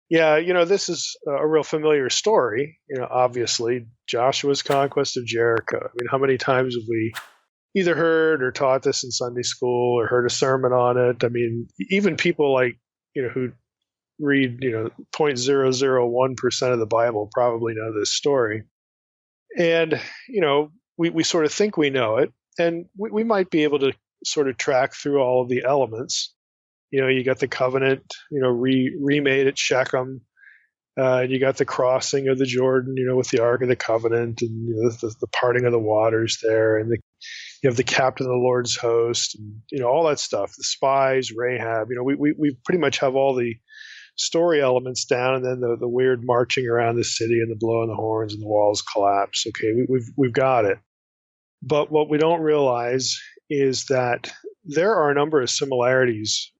Yeah, this is a real familiar story. Obviously, Joshua's conquest of Jericho. I mean, how many times have we either heard or taught this in Sunday school or heard a sermon on it? I mean, even people like, who read, 0.001% of the Bible probably know this story. And, we sort of think we know it, and we might be able to sort of track through all of the elements. You got the covenant, remade at Shechem. And you got the crossing of the Jordan, with the Ark of the Covenant, and the parting of the waters there, and you have the captain of the Lord's host, and all that stuff. The spies, Rahab. We pretty much have all the story elements down, and then the weird marching around the city and the blowing the horns and the walls collapse. Okay, we've got it. But what we don't realize is that there are a number of similarities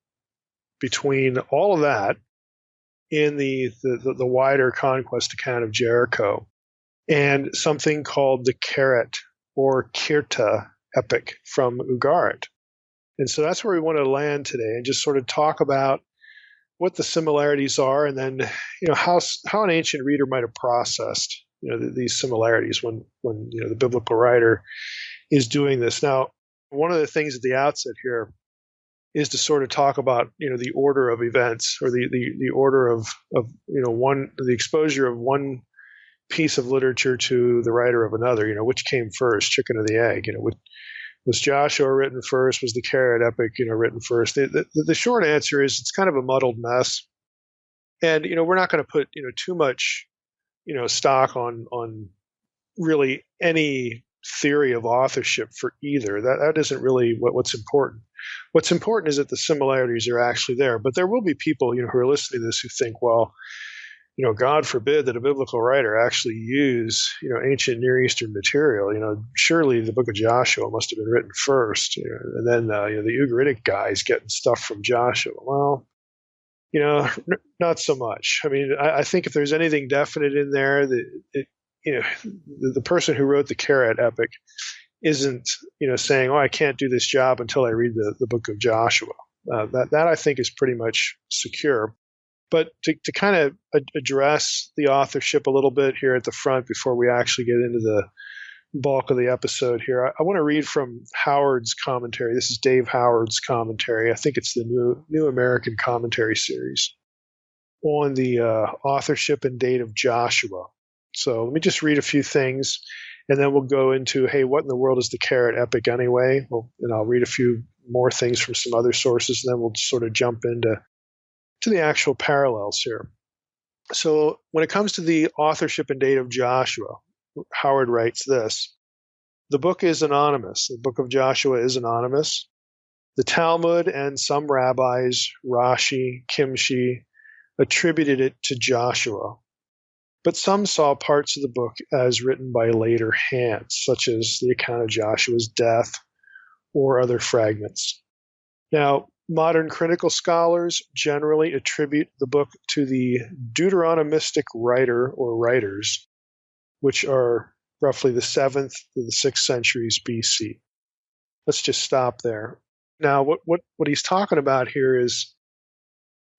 between all of that in the wider conquest account of Jericho and something called the Keret or Kirta Epic from Ugarit. And so that's where we want to land today and just sort of talk about what the similarities are, and then how an ancient reader might have processed these similarities when the biblical writer is doing this. Now, one of the things at the outset here is to sort of talk about the order of events, or the order of the exposure of one piece of literature to the writer of another. Which came first, chicken or the egg? Was Joshua written first? Was the Keret Epic written first? The short answer is it's kind of a muddled mess, and we're not going to put too much stock on really any theory of authorship for either. That isn't really what's important. What's important is that the similarities are actually there. But there will be people who are listening to this who think, well, God forbid that a biblical writer actually use ancient Near Eastern material. Surely the book of Joshua must have been written first, and then the Ugaritic guys getting stuff from Joshua. Well, not so much. I mean, I think if there's anything definite in there, the person who wrote the Keret Epic isn't saying, "Oh, I can't do this job until I read the book of Joshua." That I think is pretty much secure. But to kind of address the authorship a little bit here at the front before we actually get into the bulk of the episode here, I want to read from Howard's commentary. This is Dave Howard's commentary. I think it's the New American Commentary series on the authorship and date of Joshua. So let me just read a few things, and then we'll go into, hey, what in the world is the Keret Epic anyway? And I'll read a few more things from some other sources, and then we'll sort of jump into the actual parallels here. So when it comes to the authorship and date of Joshua, Howard writes this: the book is anonymous. The book of Joshua is anonymous. The Talmud and some rabbis, Rashi, Kimshi, attributed it to Joshua. But some saw parts of the book as written by later hands, such as the account of Joshua's death or other fragments. Now, modern critical scholars generally attribute the book to the Deuteronomistic writer or writers, which are roughly the 7th to the 6th centuries BC. Let's just stop there. Now, what he's talking about here is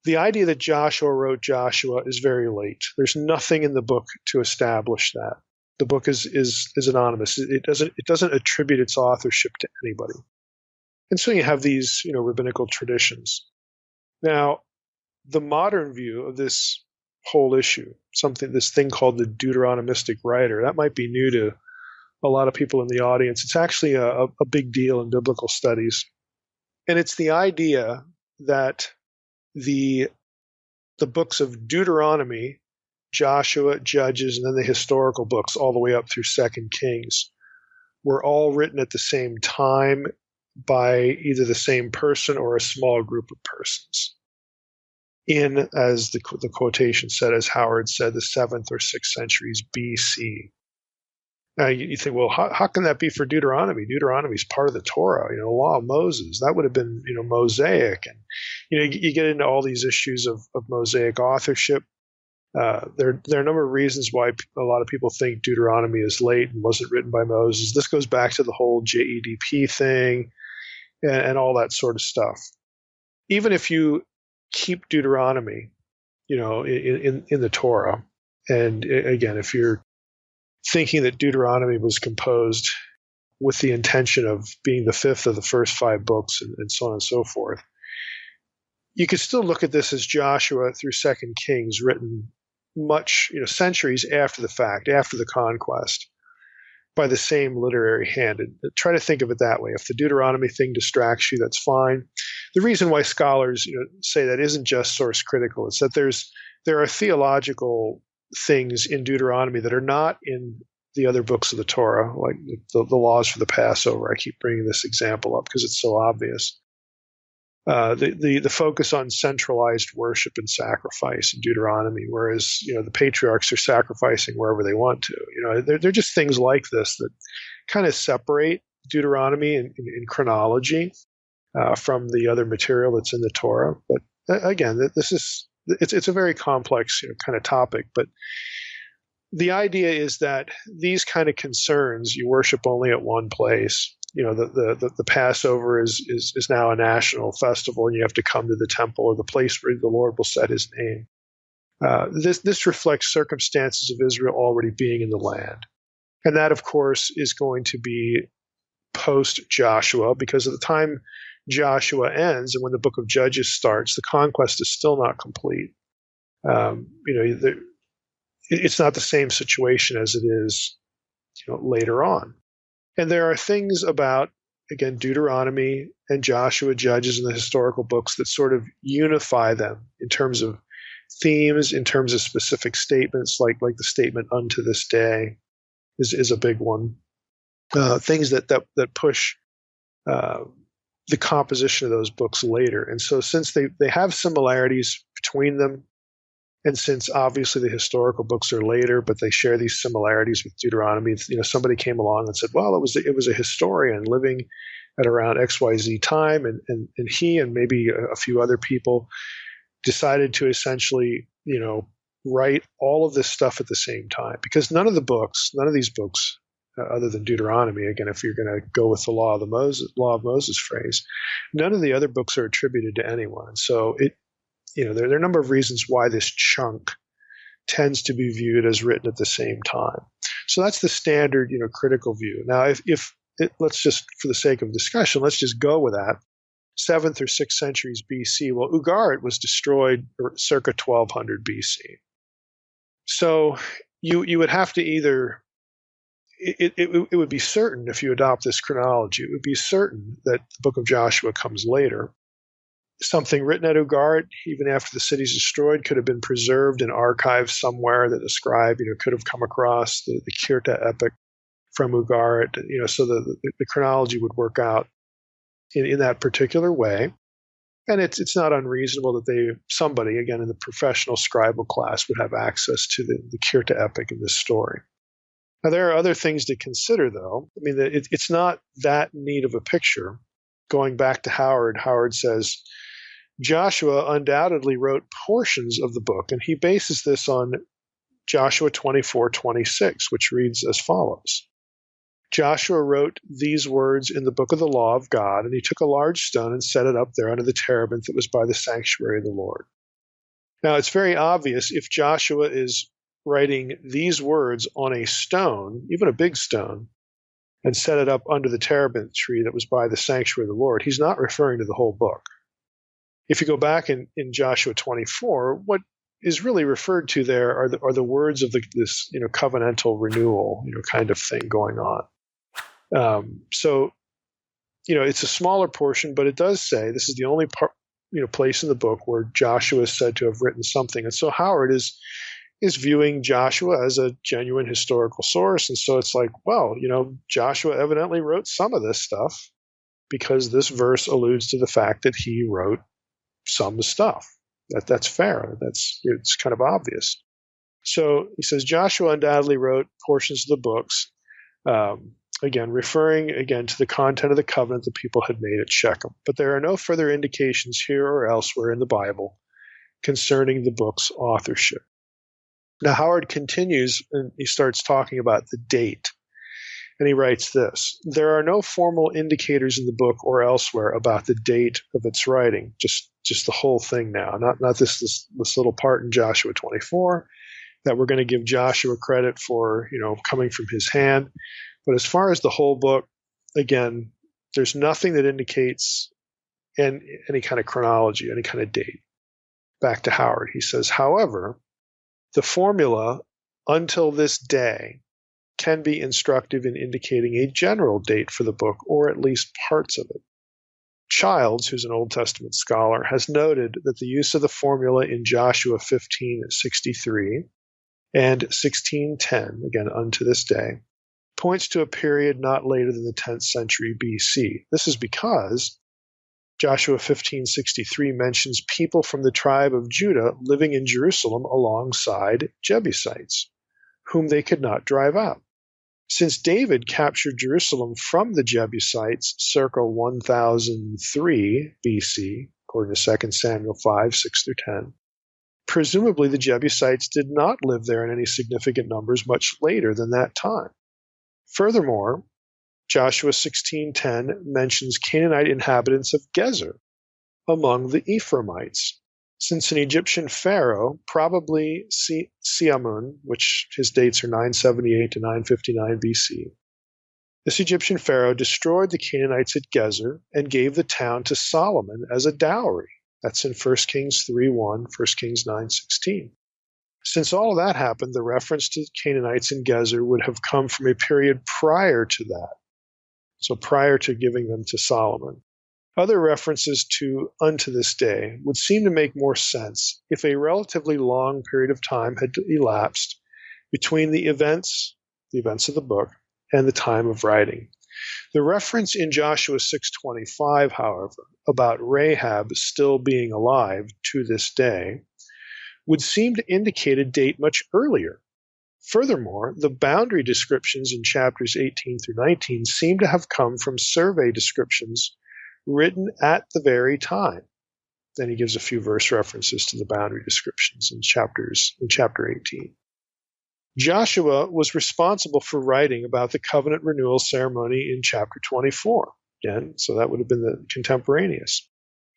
the idea that Joshua wrote Joshua is very late. There's nothing in the book to establish that. The book is anonymous. It doesn't attribute its authorship to anybody. And so you have these, rabbinical traditions. Now, the modern view of this whole issue, this thing called the Deuteronomistic writer, that might be new to a lot of people in the audience. It's actually a big deal in biblical studies. And it's the idea that the books of Deuteronomy, Joshua, Judges, and then the historical books all the way up through 2 Kings were all written at the same time by either the same person or a small group of persons. In, as the quotation said, as Howard said, the 7th or 6th centuries BC. Now you think, well, how can that be for Deuteronomy? Deuteronomy is part of the Torah, the law of Moses. That would have been, Mosaic. And, you get into all these issues of Mosaic authorship. There are a number of reasons why a lot of people think Deuteronomy is late and wasn't written by Moses. This goes back to the whole JEDP thing and all that sort of stuff. Even if you keep Deuteronomy in the Torah. And again, if you're thinking that Deuteronomy was composed with the intention of being the fifth of the first five books and so on and so forth, you could still look at this as Joshua through Second Kings, written much, centuries after the fact, after the conquest, by the same literary hand. And try to think of it that way. If the Deuteronomy thing distracts you, that's fine. The reason why scholars, say that isn't just source critical. It's that there are theological things in Deuteronomy that are not in the other books of the Torah, like the laws for the Passover. I keep bringing this example up because it's so obvious. The focus on centralized worship and sacrifice in Deuteronomy, whereas the patriarchs are sacrificing wherever they want to. They're just things like this that kind of separate Deuteronomy in chronology from the other material that's in the Torah. But again, it's a very complex kind of topic. But the idea is that these kind of concerns, you worship only at one place. The Passover is now a national festival, and you have to come to the temple or the place where the Lord will set his name. This reflects circumstances of Israel already being in the land. And that, of course, is going to be post-Joshua, because at the time Joshua ends and when the book of Judges starts, the conquest is still not complete. It's not the same situation as it is later on. And there are things about, again, Deuteronomy and Joshua, Judges, and the historical books that sort of unify them in terms of themes, in terms of specific statements, like the statement "unto this day" is a big one. Things that push the composition of those books later. And so since they have similarities between them, and since obviously the historical books are later, but they share these similarities with Deuteronomy, somebody came along and said, well, it was a historian living at around XYZ time, and he and maybe a few other people decided to essentially, write all of this stuff at the same time. Because none of these books, other than Deuteronomy, again, if you're going to go with the law of Moses phrase, none of the other books are attributed to anyone. So there are a number of reasons why this chunk tends to be viewed as written at the same time. So that's the standard, critical view. Now, let's just, for the sake of discussion, let's just go with that. 7th or 6th centuries BC. Well, Ugarit was destroyed circa 1200 BC. So you would have to either, it would be certain, if you adopt this chronology, it would be certain that the book of Joshua comes later. Something written at Ugarit, even after the city's destroyed, could have been preserved in archives somewhere that the scribe, could have come across the Keret Epic from Ugarit, so the chronology would work out in that particular way. And it's not unreasonable that somebody, again, in the professional scribal class would have access to the Keret Epic in this story. Now, there are other things to consider, though. I mean, it's not that neat of a picture. Going back to Howard says, Joshua undoubtedly wrote portions of the book, and he bases this on Joshua 24:26, which reads as follows. Joshua wrote these words in the book of the law of God, and he took a large stone and set it up there under the terebinth that was by the sanctuary of the Lord. Now, it's very obvious if Joshua is writing these words on a stone, even a big stone, and set it up under the terebinth tree that was by the sanctuary of the Lord, he's not referring to the whole book. If you go back in Joshua 24, what is really referred to there are the words of this covenantal renewal kind of thing going on. So it's a smaller portion, but it does say this is the only place in the book where Joshua is said to have written something. And so Howard is viewing Joshua as a genuine historical source. And so it's like, well, Joshua evidently wrote some of this stuff because this verse alludes to the fact that he wrote some stuff. That's fair. It's kind of obvious. So he says Joshua undoubtedly wrote portions of the books, again, referring again to the content of the covenant the people had made at Shechem. But there are no further indications here or elsewhere in the Bible concerning the book's authorship. Now, Howard continues, and he starts talking about the date. And he writes this: there are no formal indicators in the book or elsewhere about the date of its writing, just just the whole thing now, not this little part in Joshua 24 that we're going to give Joshua credit for, coming from his hand. But as far as the whole book, again, there's nothing that indicates any kind of chronology, any kind of date. Back to Howard, he says, however, the formula until this day can be instructive in indicating a general date for the book, or at least parts of it. Childs, who's an Old Testament scholar, has noted that the use of the formula in Joshua 15:63 and 16:10, again unto this day, points to a period not later than the 10th century BC. This is because Joshua 15:63 mentions people from the tribe of Judah living in Jerusalem alongside Jebusites, whom they could not drive out. Since David captured Jerusalem from the Jebusites circa 1003 BC, according to 2 Samuel 5:6-10, presumably the Jebusites did not live there in any significant numbers much later than that time. Furthermore, Joshua 16:10 mentions Canaanite inhabitants of Gezer among the Ephraimites, since an Egyptian pharaoh, probably Siamun, which his dates are 978 to 959 BC, this Egyptian pharaoh destroyed the Canaanites at Gezer and gave the town to Solomon as a dowry. That's in 1 Kings 3:1, 1 Kings 9:16. Since all of that happened, the reference to the Canaanites in Gezer would have come from a period prior to that. So prior to giving them to Solomon. Other references to unto this day would seem to make more sense if a relatively long period of time had elapsed between the events of the book, and the time of writing. The reference in Joshua 6:25, however, about Rahab still being alive to this day, would seem to indicate a date much earlier. Furthermore, the boundary descriptions in chapters 18 through 19 seem to have come from survey descriptions written at the very time. Then he gives a few verse references to the boundary descriptions in chapter 18. Joshua was responsible for writing about the covenant renewal ceremony in chapter 24. Again, so that would have been the contemporaneous.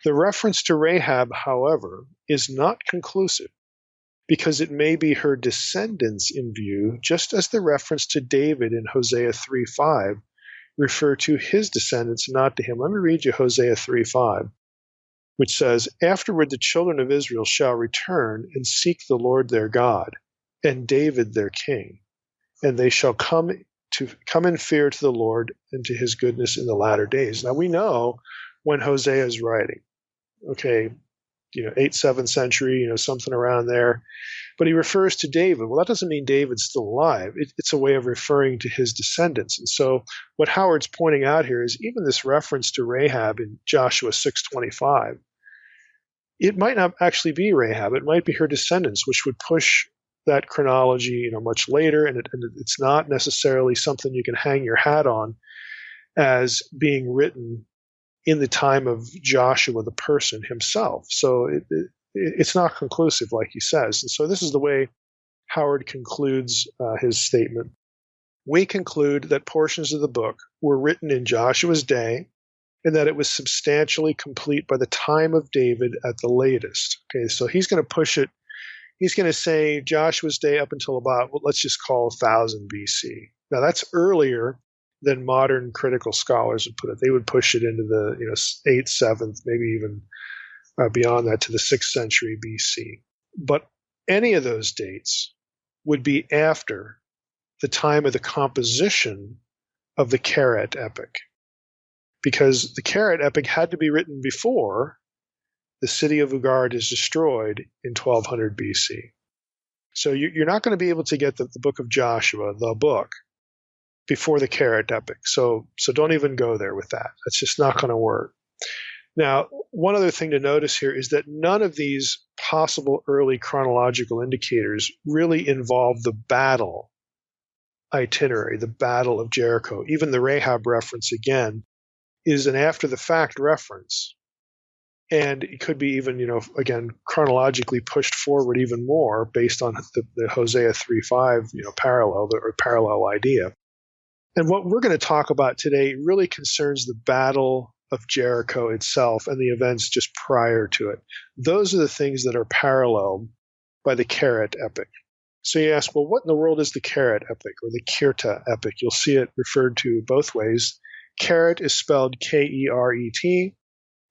The reference to Rahab, however, is not conclusive, because it may be her descendants in view, just as the reference to David in Hosea 3:5 refer to his descendants, not to him. Let me read you Hosea 3:5, which says, afterward the children of Israel shall return and seek the Lord their God, and David their king, and they shall come in fear to the Lord and to his goodness in the latter days. Now we know when Hosea is writing. Okay, 8th, 7th century, something around there. But he refers to David. Well, that doesn't mean David's still alive. It's a way of referring to his descendants. And so what Howard's pointing out here is even this reference to Rahab in Joshua 6:25, it might not actually be Rahab. It might be her descendants, which would push that chronology, much later. And it's not necessarily something you can hang your hat on as being written in the time of Joshua, the person himself. So it's not conclusive, like he says. And so this is the way Howard concludes his statement. We conclude that portions of the book were written in Joshua's day, and that it was substantially complete by the time of David at the latest. Okay, so he's going to push it. He's going to say Joshua's day up until about, let's just call 1000 BC. Now that's earlier than modern critical scholars would put it. They would push it into the 8th, 7th, maybe even beyond that to the 6th century BC. But any of those dates would be after the time of the composition of the Keret Epic, because the Keret Epic had to be written before the city of Ugarit is destroyed in 1200 BC. So you're not going to be able to get the book of Joshua, the book, before the Keret Epic. So don't even go there with that. That's just not going to work. Now, one other thing to notice here is that none of these possible early chronological indicators really involve the battle itinerary, the Battle of Jericho. Even the Rahab reference, again, is an after-the-fact reference. And it could be even, again, chronologically pushed forward even more based on the Hosea 3:5, parallel idea. And what we're going to talk about today really concerns the battle of Jericho itself and the events just prior to it. Those are the things that are paralleled by the Keret Epic. So you ask, well, what in the world is the Keret Epic or the Kirta Epic? You'll see it referred to both ways. Keret is spelled K-E-R-E-T.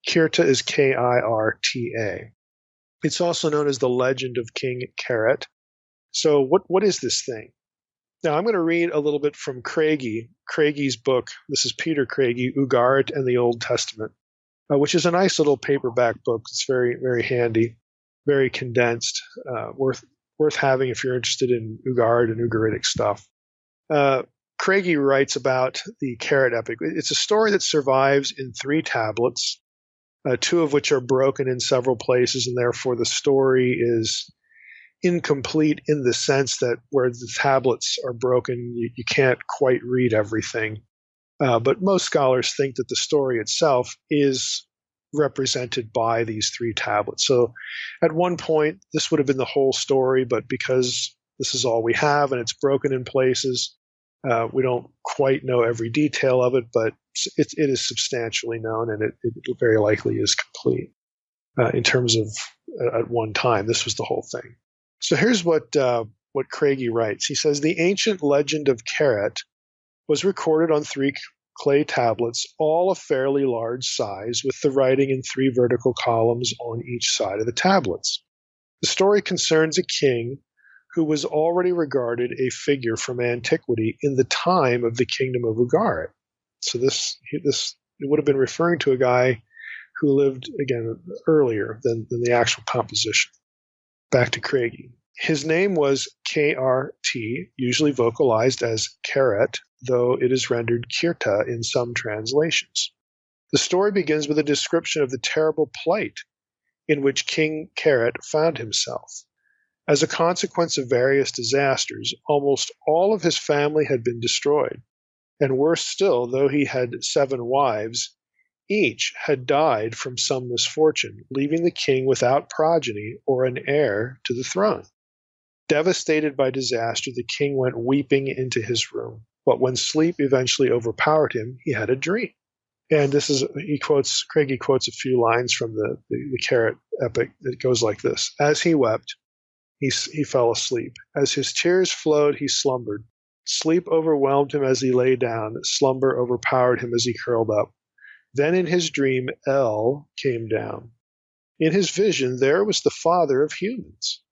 Kirta is K-I-R-T-A. It's also known as the Legend of King Keret. So what is this thing? Now I'm going to read a little bit from Craigie's book. This is Peter Craigie, Ugaritic and the Old Testament, which is a nice little paperback book. It's very, very handy, very condensed, worth having if you're interested in Ugaritic and Ugaritic stuff. Craigie writes about the Keret Epic. It's a story that survives in 3 tablets, 2 of which are broken in several places, and therefore the story is incomplete in the sense that where the tablets are broken, you can't quite read everything. But most scholars think that the story itself is represented by these 3 tablets. So at one point, this would have been the whole story, but because this is all we have and it's broken in places, we don't quite know every detail of it, but it is substantially known, and it very likely is complete in terms of at one time. This was the whole thing. So here's what Craigie writes. He says, the ancient legend of Keret was recorded on 3 clay tablets, all of fairly large size, with the writing in 3 vertical columns on each side of the tablets. The story concerns a king who was already regarded a figure from antiquity in the time of the kingdom of Ugaritic. So this it would have been referring to a guy who lived, again, earlier than the actual composition. Back to Craigie. His name was K-R-T, usually vocalized as Keret, though it is rendered Kirta in some translations. The story begins with a description of the terrible plight in which King Keret found himself. As a consequence of various disasters, almost all of his family had been destroyed, and worse still, though he had 7 wives, each had died from some misfortune, leaving the king without progeny or an heir to the throne. Devastated by disaster, the king went weeping into his room. But when sleep eventually overpowered him, he had a dream. And Craigie quotes a few lines from the Keret Epic. It goes like this. As he wept, he fell asleep. As his tears flowed, he slumbered. Sleep overwhelmed him as he lay down. Slumber overpowered him as he curled up. Then in his dream, El came down. In his vision, there was the father of humans.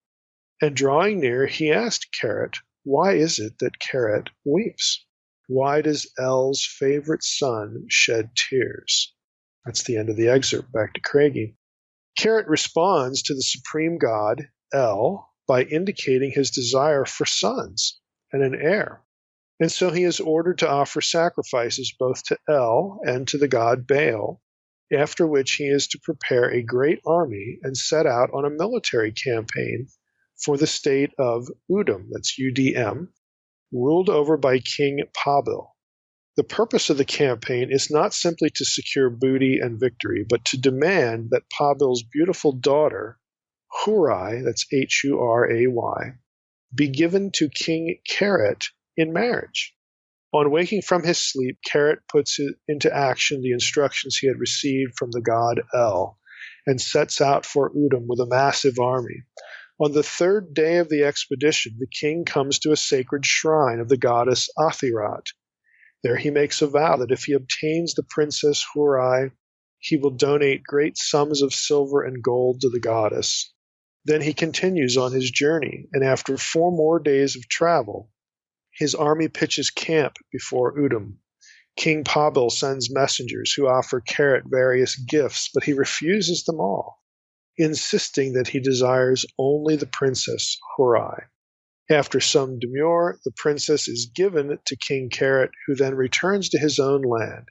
And drawing near, he asked Keret, why is it that Keret weeps? Why does El's favorite son shed tears? That's the end of the excerpt. Back to Craigie. Keret responds to the supreme god, El, by indicating his desire for sons and an heir. And so he is ordered to offer sacrifices both to El and to the god Baal, after which he is to prepare a great army and set out on a military campaign for the state of Udum, that's U-D-M, ruled over by King Pabil. The purpose of the campaign is not simply to secure booty and victory, but to demand that Pabil's beautiful daughter, Hurai, that's H-U-R-A-Y, be given to King Keret in marriage. On waking from his sleep, Keret puts into action the instructions he had received from the god El and sets out for Udum with a massive army. On the 3rd day of the expedition, the king comes to a sacred shrine of the goddess Athirat. There he makes a vow that if he obtains the princess Hurai, he will donate great sums of silver and gold to the goddess. Then he continues on his journey, and after 4 more days of travel, his army pitches camp before Udum. King Pabil sends messengers who offer Keret various gifts, but he refuses them all, insisting that he desires only the princess Hurai. After some demur, the princess is given to King Keret, who then returns to his own land.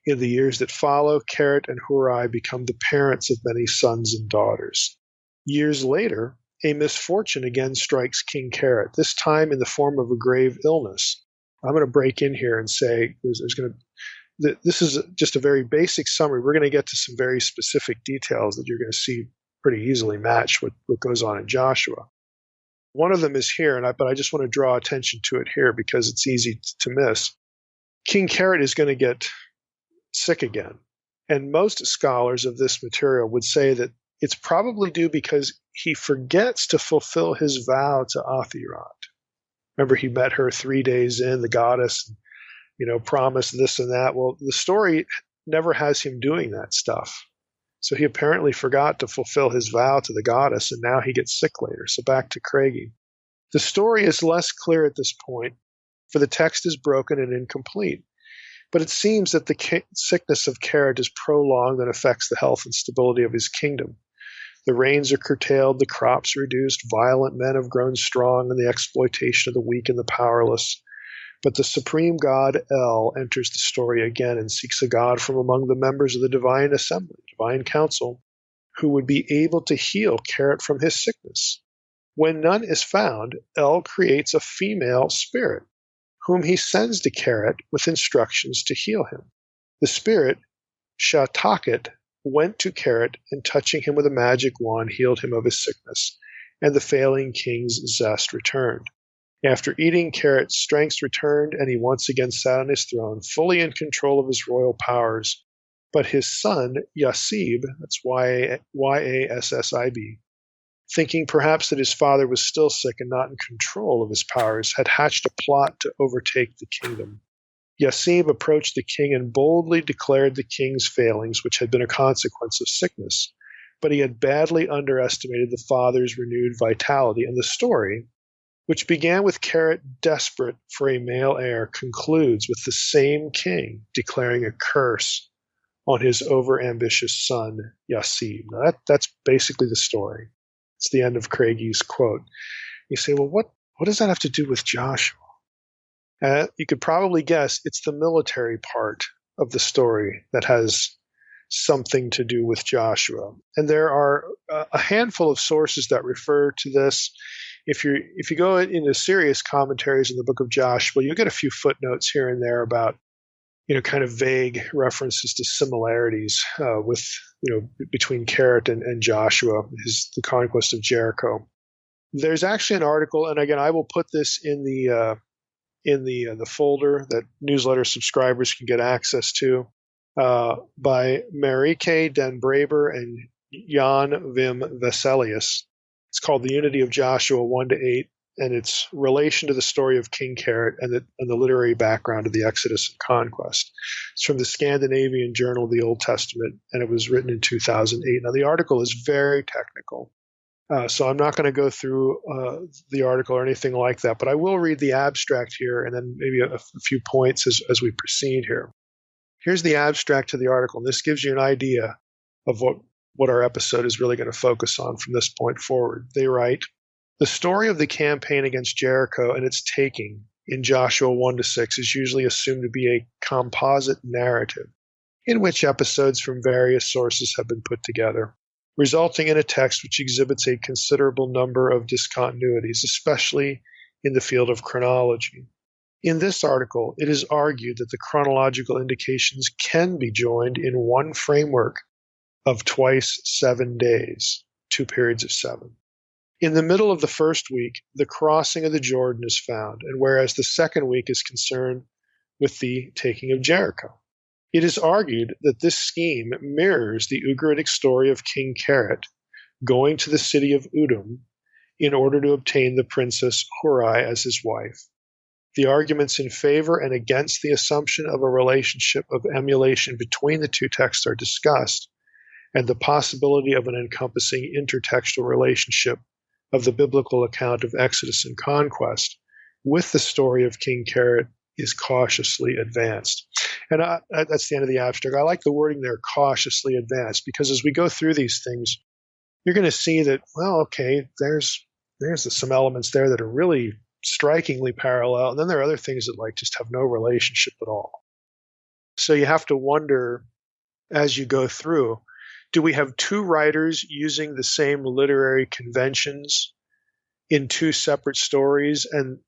In the years that follow, Keret and Hurai become the parents of many sons and daughters. Years later, a misfortune again strikes King Keret, this time in the form of a grave illness. I'm going to break in here and say this is just a very basic summary. We're going to get to some very specific details that you're going to see pretty easily match what goes on in Joshua. One of them is here, but I just want to draw attention to it here because it's easy to miss. King Keret is going to get sick again. And most scholars of this material would say that it's probably due because he forgets to fulfill his vow to Athirot. Remember, he met her 3 days in, the goddess, promised this and that. Well, the story never has him doing that stuff. So he apparently forgot to fulfill his vow to the goddess, and now he gets sick later. So back to Craigie. The story is less clear at this point, for the text is broken and incomplete. But it seems that the sickness of Keret is prolonged and affects the health and stability of his kingdom. The rains are curtailed, the crops reduced, violent men have grown strong in the exploitation of the weak and the powerless. But the supreme god El enters the story again and seeks a god from among the members of the divine assembly, divine council, who would be able to heal Keret from his sickness. When none is found, El creates a female spirit, whom he sends to Keret with instructions to heal him. The spirit, Shataket, went to Keret and touching him with a magic wand healed him of his sickness, and the failing king's zest returned. After eating, Keret's strength returned, and he once again sat on his throne, fully in control of his royal powers. But his son, Yassib, that's Yassib, thinking perhaps that his father was still sick and not in control of his powers, had hatched a plot to overtake the kingdom. Yassib approached the king and boldly declared the king's failings, which had been a consequence of sickness. But he had badly underestimated the father's renewed vitality, and the story, which began with Keret desperate for a male heir, concludes with the same king declaring a curse on his overambitious son, Yassib. Now that's basically the story. It's the end of Craigie's quote. You say, well, what does that have to do with Joshua? You could probably guess it's the military part of the story that has something to do with Joshua. And there are a handful of sources that refer to this. If you go into serious commentaries in the book of Joshua, you'll get a few footnotes here and there about kind of vague references to similarities between Keret and Joshua, the conquest of Jericho. There's actually an article, and again, I will put this in the folder that newsletter subscribers can get access to, by Marieke den Braber and Jan Wim Veselius. It's called The Unity of Joshua 1-8, and its relation to the story of King Keret and the literary background of the Exodus and Conquest. It's from the Scandinavian Journal of the Old Testament, and it was written in 2008. Now, the article is very technical, so I'm not going to go through the article or anything like that, but I will read the abstract here and then maybe a few points as we proceed here. Here's the abstract to the article, and this gives you an idea of what our episode is really going to focus on from this point forward. They write, the story of the campaign against Jericho and its taking in Joshua 1-6 is usually assumed to be a composite narrative in which episodes from various sources have been put together, resulting in a text which exhibits a considerable number of discontinuities, especially in the field of chronology. In this article, it is argued that the chronological indications can be joined in one framework of twice 7 days, 2 periods of 7. In the middle of the first week, the crossing of the Jordan is found, and whereas the second week is concerned with the taking of Jericho. It is argued that this scheme mirrors the Ugaritic story of King Keret going to the city of Udum in order to obtain the princess Hurai as his wife. The arguments in favor and against the assumption of a relationship of emulation between the two texts are discussed, and the possibility of an encompassing intertextual relationship of the biblical account of Exodus and Conquest with the story of King Keret is cautiously advanced. And that's the end of the abstract. I like the wording there, cautiously advanced, because as we go through these things, you're going to see that, well, okay, there's some elements there that are really strikingly parallel, and then there are other things that just have no relationship at all. So you have to wonder as you go through, do we have two writers using the same literary conventions in two separate stories, and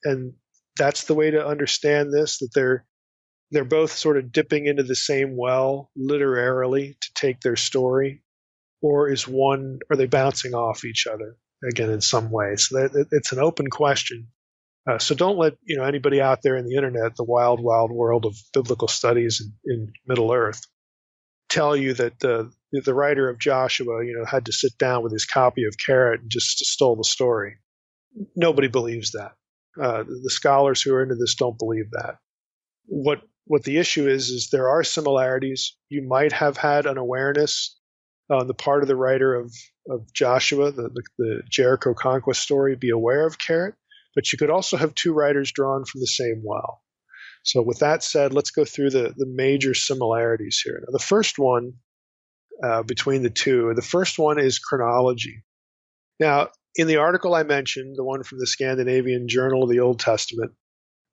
that's the way to understand this, that they're both sort of dipping into the same well literarily to take their story, or are they bouncing off each other again in some way? So it's an open question. So don't let anybody out there in the internet, the wild, wild world of biblical studies in Middle Earth, tell you that the writer of Joshua, had to sit down with his copy of Keret and just stole the story. Nobody believes that. The scholars who are into this don't believe that. What the issue is there are similarities. You might have had an awareness on the part of the writer of Joshua, the Jericho conquest story, be aware of Keret, but you could also have two writers drawn from the same well. So with that said, let's go through the major similarities here. Now, the first one between the two, the first one is chronology. Now, in the article I mentioned, the one from the Scandinavian Journal of the Old Testament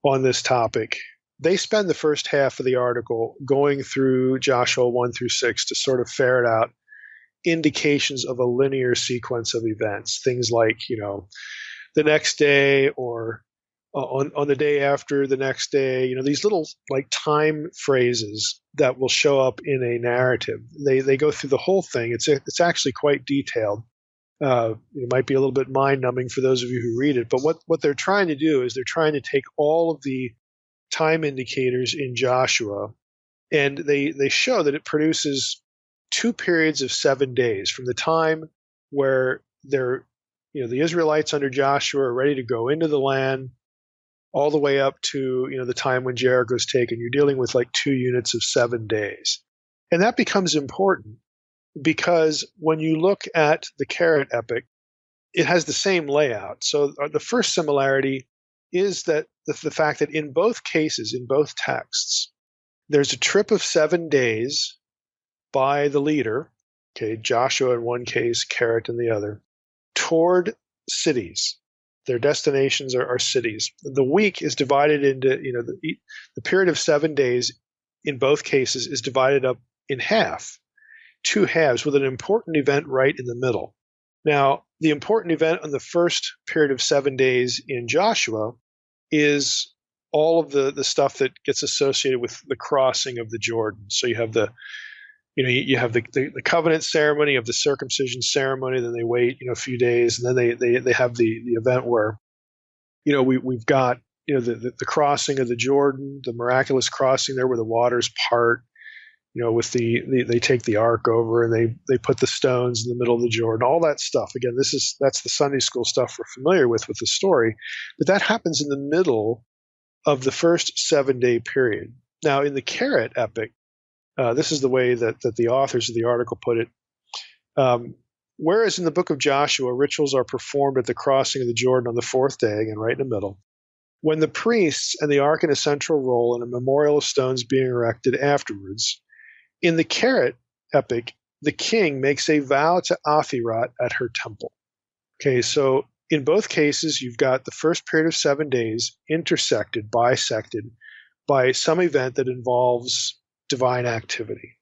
on this topic, they spend the first half of the article going through Joshua 1 through 6 to sort of ferret out indications of a linear sequence of events. Things like, the next day or on the day after the next day, these little like time phrases that will show up in a narrative. They go through the whole thing. It's actually quite detailed. It might be a little bit mind-numbing for those of you who read it, but what they're trying to do is they're trying to take all of the time indicators in Joshua, and they show that it produces two periods of 7 days from the time where the Israelites under Joshua are ready to go into the land all the way up to, the time when Jericho is taken. You're dealing with like 2 units of 7 days. And that becomes important because when you look at the Keret Epic, it has the same layout. So the first similarity is that the fact that in both cases, in both texts, there's a trip of 7 days by the leader, okay, Joshua in one case, Keret in the other, toward cities. Their destinations are cities. The week is divided into, the period of 7 days in both cases is divided up in half, 2 halves, with an important event right in the middle. Now, the important event on the first period of 7 days in Joshua is all of the stuff that gets associated with the crossing of the Jordan. So you have you have the covenant ceremony of the circumcision ceremony. Then they wait, a few days, and then they have the event where, we've got, the crossing of the Jordan, the miraculous crossing there where the waters part. With they take the ark over and they put the stones in the middle of the Jordan, all that stuff. Again, that's the Sunday school stuff we're familiar with the story, but that happens in the middle of the first 7-day period. Now, in the Keret Epic, this is the way that the authors of the article put it. Whereas in the book of Joshua, rituals are performed at the crossing of the Jordan on the 4th day, again, right in the middle, when the priests and the ark in a central role and a memorial of stones being erected afterwards. In the Keret Epic, the king makes a vow to Athirot at her temple. Okay, so in both cases, you've got the first period of 7 days bisected by some event that involves divine activity.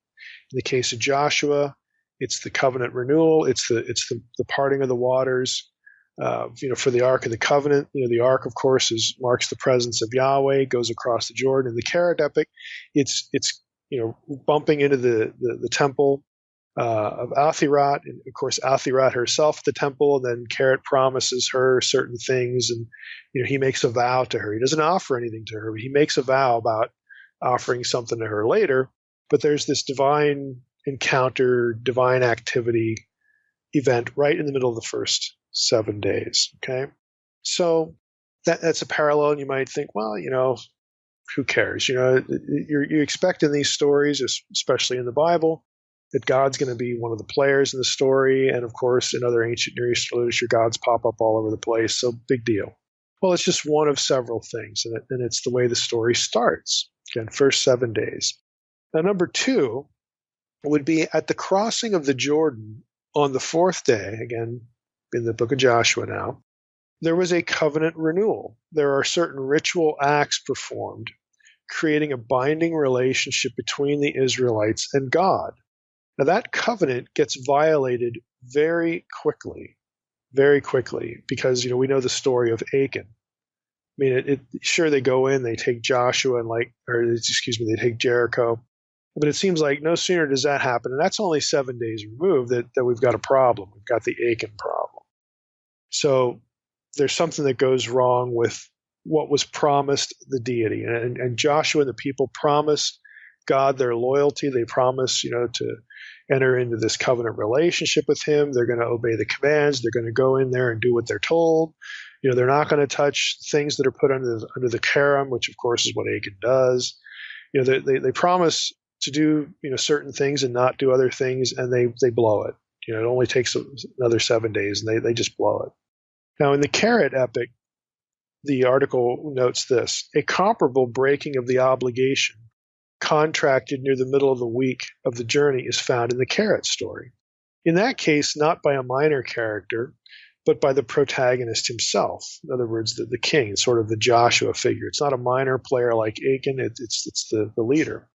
In the case of Joshua, it's the covenant renewal, it's the parting of the waters. For the Ark of the Covenant, the Ark, of course, marks the presence of Yahweh, goes across the Jordan. In the Keret Epic, it's bumping into the temple of Athirot, and of course Athirot herself at the temple, and then Keret promises her certain things, and he makes a vow to her. He doesn't offer anything to her, but he makes a vow about offering something to her later. But there's this divine encounter, divine activity event right in the middle of the first 7 days. Okay, so that's a parallel, and you might think, well, who cares? You expect in these stories, especially in the Bible, that God's going to be one of the players in the story. And of course, in other ancient Near Eastern literature, gods pop up all over the place. So big deal. Well, it's just one of several things. And it's the way the story starts. Again, first 7 days. Now, number 2 would be at the crossing of the Jordan on the 4th day, again, in the book of Joshua now, there was a covenant renewal. There are certain ritual acts performed, creating a binding relationship between the Israelites and God. Now, that covenant gets violated very quickly, because, we know the story of Achan. I mean, sure, they go in, they take Joshua they take Jericho. But it seems like no sooner does that happen, and that's only 7 days removed, that we've got a problem. We've got the Achan problem. So there's something that goes wrong with what was promised the deity. And Joshua and the people promised God their loyalty. They promise, to enter into this covenant relationship with him. They're going to obey the commands. They're going to go in there and do what they're told. They're not going to touch things that are put under the kerem, which of course is what Achan does. They promise to do, certain things and not do other things, and they blow it. It only takes another 7 days, and they just blow it. Now, in the Keret Epic, the article notes this: a comparable breaking of the obligation contracted near the middle of the week of the journey is found in the Keret story. In that case, not by a minor character, but by the protagonist himself. In other words, the king, sort of the Joshua figure. It's not a minor player like Achan, it's the leader.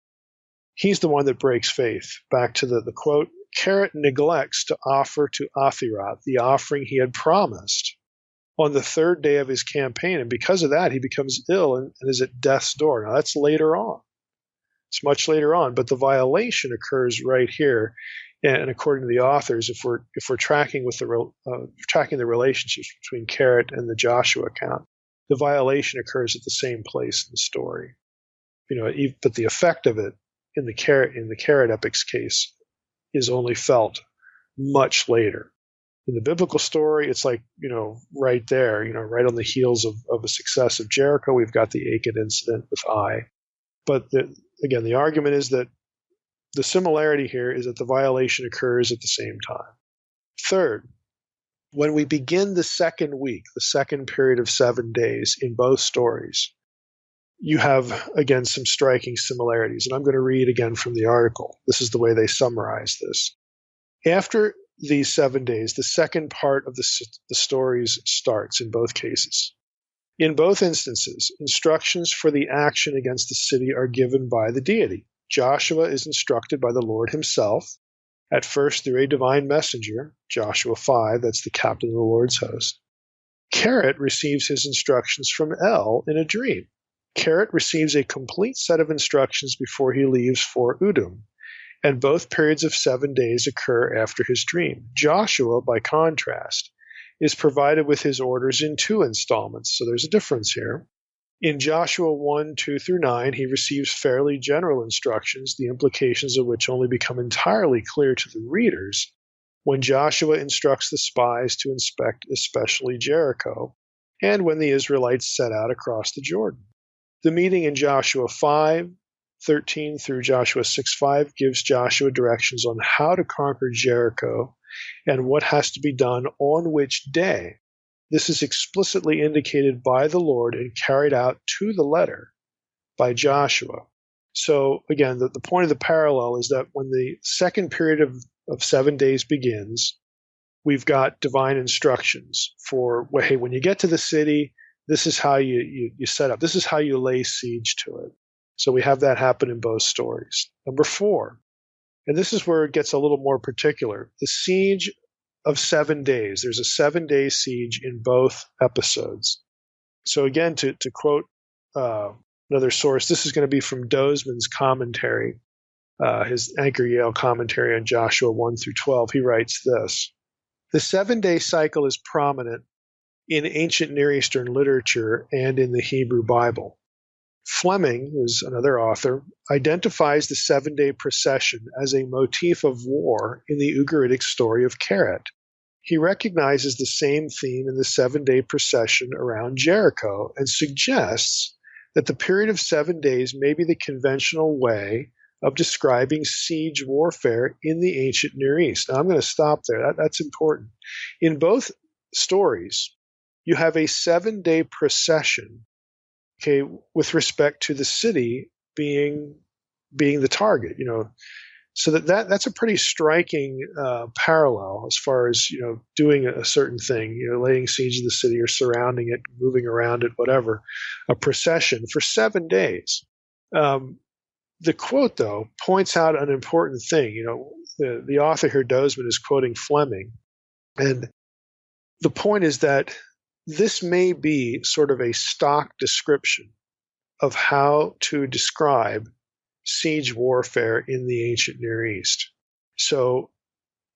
He's the one that breaks faith. Back to the quote, Keret neglects to offer to Athiroth the offering he had promised on the third day of his campaign, and because of that, he becomes ill and is at death's door. Now, that's later on. It's much later on, but the violation occurs right here. And according to the authors, if we're tracking tracking the relationships between Keret and the Joshua account, the violation occurs at the same place in the story. But the effect of it in the Keret Epic's case is only felt much later. In the biblical story, it's like, right there, right on the heels of a success of Jericho, we've got the Achan incident with Ai. But again, the argument is that the similarity here is that the violation occurs at the same time. Third, when we begin the second week, the second period of 7 days in both stories, you have, again, some striking similarities. And I'm going to read again from the article. This is the way they summarize this. After these 7 days, the second part of the stories starts in both cases. In both instances, instructions for the action against the city are given by the deity. Joshua is instructed by the Lord himself, at first through a divine messenger, Joshua 5, that's the captain of the Lord's host. Keret receives his instructions from El in a dream. Keret receives a complete set of instructions before he leaves for Udum, and both periods of 7 days occur after his dream. Joshua, by contrast, is provided with his orders in 2 installments, so there's a difference here. In Joshua 1, 2 through 9, he receives fairly general instructions, the implications of which only become entirely clear to the readers when Joshua instructs the spies to inspect especially Jericho, and when the Israelites set out across the Jordan. The meeting in Joshua 5, 13 through Joshua 6:5 gives Joshua directions on how to conquer Jericho and what has to be done on which day. This is explicitly indicated by the Lord and carried out to the letter by Joshua. So again, the point of the parallel is that when the second period of 7 days begins, we've got divine instructions for, hey, when you get to the city, this is how you set up. This is how you lay siege to it. So we have that happen in both stories. Number 4, and this is where it gets a little more particular, the siege of 7 days. There's a 7-day siege in both episodes. So again, to quote another source, this is going to be from Dozman's commentary, his Anchor Yale commentary on Joshua 1 through 12. He writes this: the 7-day cycle is prominent in ancient Near Eastern literature and in the Hebrew Bible. Fleming, who's another author, identifies the 7-day procession as a motif of war in the Ugaritic story of Keret. He recognizes the same theme in the 7-day procession around Jericho and suggests that the period of 7 days may be the conventional way of describing siege warfare in the ancient Near East. Now, I'm going to stop there. That's important. In both stories, you have a 7-day procession, okay, with respect to the city being the target, so that's a pretty striking parallel as far as doing a certain thing, laying siege to the city or surrounding it, moving around it, whatever, a procession for 7 days. The quote, though, points out an important thing. The author here, Dozman, is quoting Fleming, and the point is that this may be sort of a stock description of how to describe siege warfare in the ancient Near East. So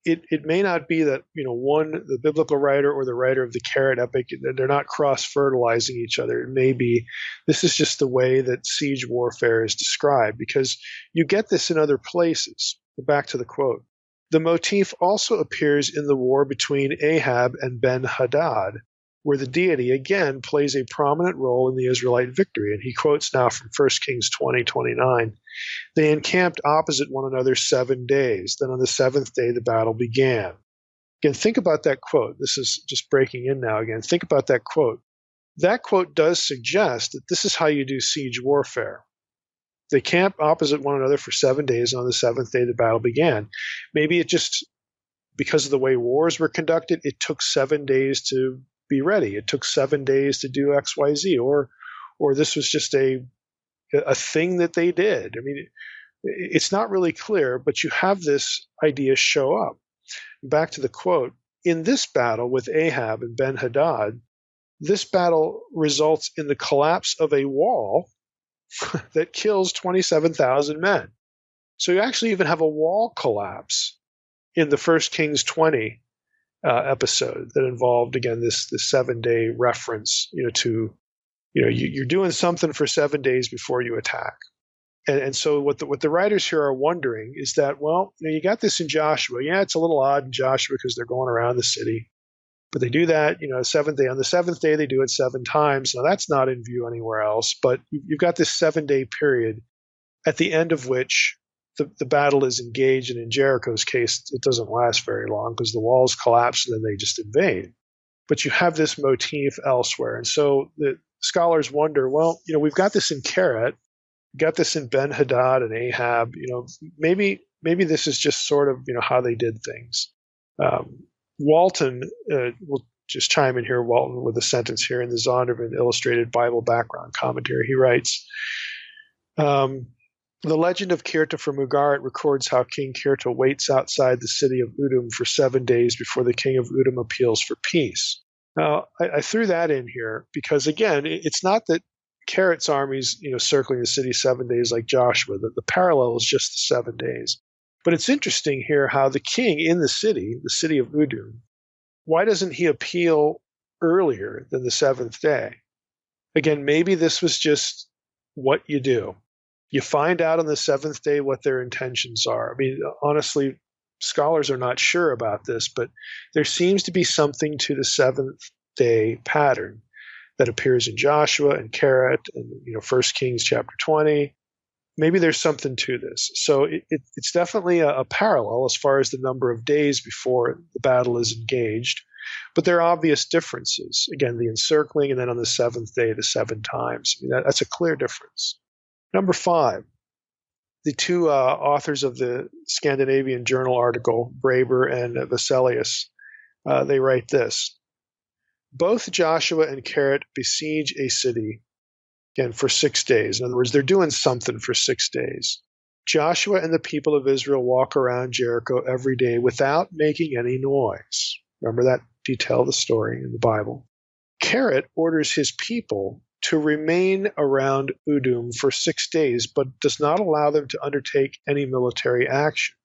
it may not be that, the biblical writer or the writer of the Keret Epic, they're not cross-fertilizing each other. It may be this is just the way that siege warfare is described, because you get this in other places. Back to the quote. The motif also appears in the war between Ahab and Ben-Hadad, where the deity again plays a prominent role in the Israelite victory. And he quotes now from 1 Kings 20:29. They encamped opposite one another 7 days. Then on the seventh day, the battle began. Again, think about that quote. This is just breaking in now again. Think about that quote. That quote does suggest that this is how you do siege warfare. They camped opposite one another for 7 days, and on the seventh day, the battle began. Maybe it just, because of the way wars were conducted, it took 7 days to be ready. It took 7 days to do X, Y, Z, or this was just a thing that they did. I mean, it's not really clear, but you have this idea show up. Back to the quote. In this battle with Ahab and Ben-Hadad, this battle results in the collapse of a wall that kills 27,000 men. So you actually even have a wall collapse in the 1 Kings 20 episode that involved, again, this 7-day reference, to, you're doing something for 7 days before you attack. And so what the writers here are wondering is that, well, you got this in Joshua. Yeah, it's a little odd in Joshua because they're going around the city. But they do that, seventh day. On the seventh day, they do it 7 times. Now, that's not in view anywhere else. But you've got this 7-day period at the end of which the battle is engaged. And in Jericho's case, it doesn't last very long because the walls collapse and then they just invade. But you have this motif elsewhere. And so the scholars wonder, well, we've got this in Keret. Got this in Ben-Hadad and Ahab. Maybe this is just sort of how they did things. Walton will just chime in here. Walton with a sentence here in the Zondervan Illustrated Bible Background Commentary. He writes, "The legend of Kirta from Ugarit records how King Kirta waits outside the city of Udum for 7 days before the king of Udum appeals for peace." Now, I threw that in here because, again, it's not that Keret's armies, circling the city 7 days like Joshua. The parallel is just the 7 days. But it's interesting here how the king in the city of Udum, why doesn't he appeal earlier than the 7th day? Again, maybe this was just what you do. You find out on the 7th day what their intentions are. I mean, honestly, scholars are not sure about this, but there seems to be something to the 7th day pattern that appears in Joshua and Keret and 1 Kings chapter 20. Maybe there's something to this. So it's definitely a parallel as far as the number of days before the battle is engaged. But there are obvious differences. Again, the encircling, and then on the 7th day, the 7 times. I mean, that's a clear difference. Number 5, the two authors of the Scandinavian Journal article, Braber and Vesalius, they write this. Both Joshua and Keret besiege a city, again, for 6 days. In other words, they're doing something for 6 days. Joshua and the people of Israel walk around Jericho every day without making any noise. Remember that detail of the story in the Bible. Keret orders his people to remain around Udum for 6 days, but does not allow them to undertake any military action.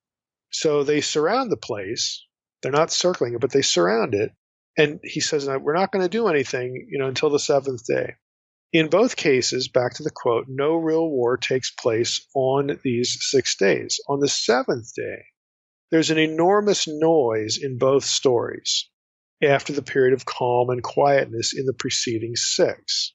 So they surround the place. They're not circling it, but they surround it. And he says, we're not going to do anything, until the 7th day. In both cases, back to the quote, no real war takes place on these 6 days. On the 7th day, there's an enormous noise in both stories after the period of calm and quietness in the preceding 6.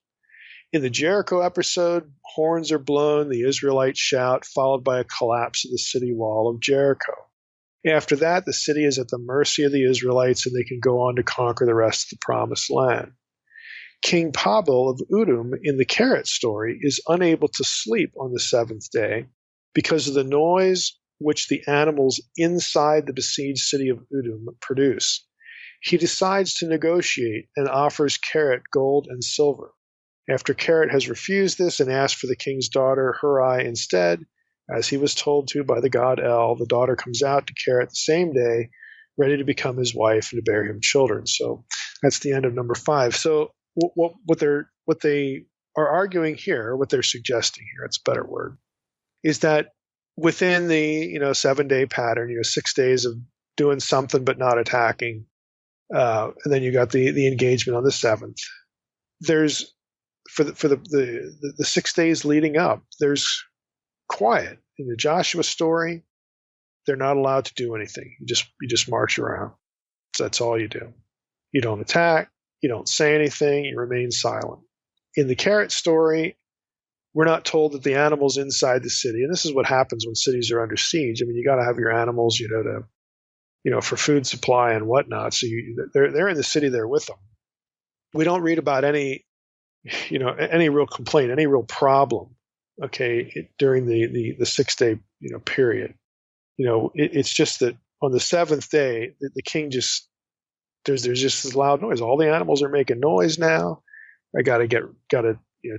In the Jericho episode, horns are blown, the Israelites shout, followed by a collapse of the city wall of Jericho. After that, the city is at the mercy of the Israelites, and they can go on to conquer the rest of the promised land. King Pabil of Udum in the Keret story is unable to sleep on the 7th day because of the noise which the animals inside the besieged city of Udum produce. He decides to negotiate and offers Keret gold and silver. After Keret has refused this and asked for the king's daughter Hurai instead, as he was told to by the god El, the daughter comes out to Keret the same day, ready to become his wife and to bear him children. So that's the end of number 5. So what they are arguing here, what they're suggesting here, it's a better word, is that within the 7-day pattern, 6 days of doing something but not attacking. And then you got the engagement on the 7th. There's for the 6 days leading up, there's quiet. In the Joshua story, they're not allowed to do anything. You just march around. So that's all you do. You don't attack, you don't say anything, you remain silent. In the Keret story, we're not told that the animals inside the city, and this is what happens when cities are under siege. I mean, you got to have your animals, for food supply and whatnot. So they're in the city there with them. We don't read about any real complaint, any real problem, during the 6 day, period. It's just that on the 7th day, the king there's just this loud noise. All the animals are making noise now. I gotta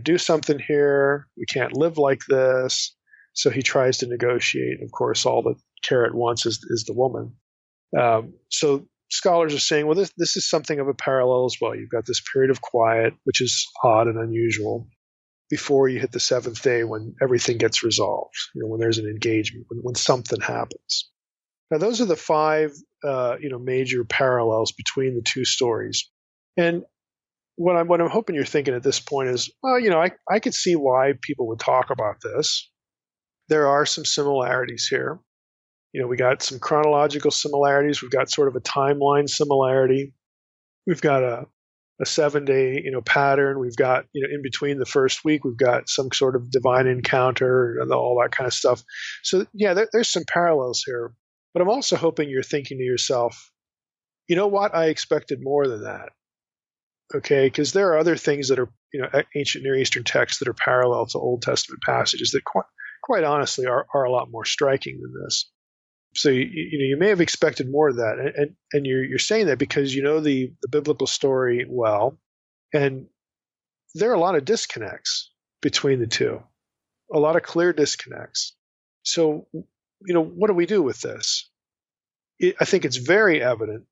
do something here. We can't live like this. So he tries to negotiate. Of course, all that Keret wants is the woman. So scholars are saying, well, this is something of a parallel as well. You've got this period of quiet, which is odd and unusual, before you hit the 7th day when everything gets resolved, when there's an engagement, when something happens. Now, those are the 5, major parallels between the 2 stories. And what I'm hoping you're thinking at this point is, well, I could see why people would talk about this. There are some similarities here. We got some chronological similarities. We've got sort of a timeline similarity. We've got a 7-day, pattern. We've got, in between the first week, we've got some sort of divine encounter and all that kind of stuff. So yeah, there's some parallels here. But I'm also hoping you're thinking to yourself, you know what? I expected more than that. Okay, because there are other things that are, ancient Near Eastern texts that are parallel to Old Testament passages that quite honestly are a lot more striking than this. So you may have expected more of that, and you're saying that because you know the biblical story well, and there are a lot of disconnects between the two, a lot of clear disconnects. So what do we do with this? I think it's very evident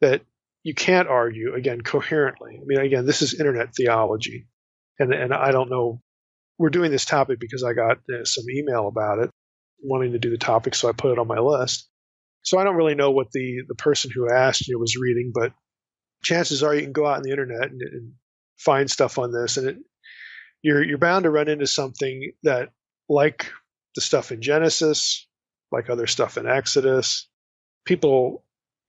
that you can't argue, again, coherently. I mean, again, this is internet theology, and I don't know. We're doing this topic because I got some email about it, wanting to do the topic, so I put it on my list. So I don't really know what the person who asked was reading, but chances are you can go out on the internet and find stuff on this, and you're bound to run into something that, like the stuff in Genesis, like other stuff in Exodus, people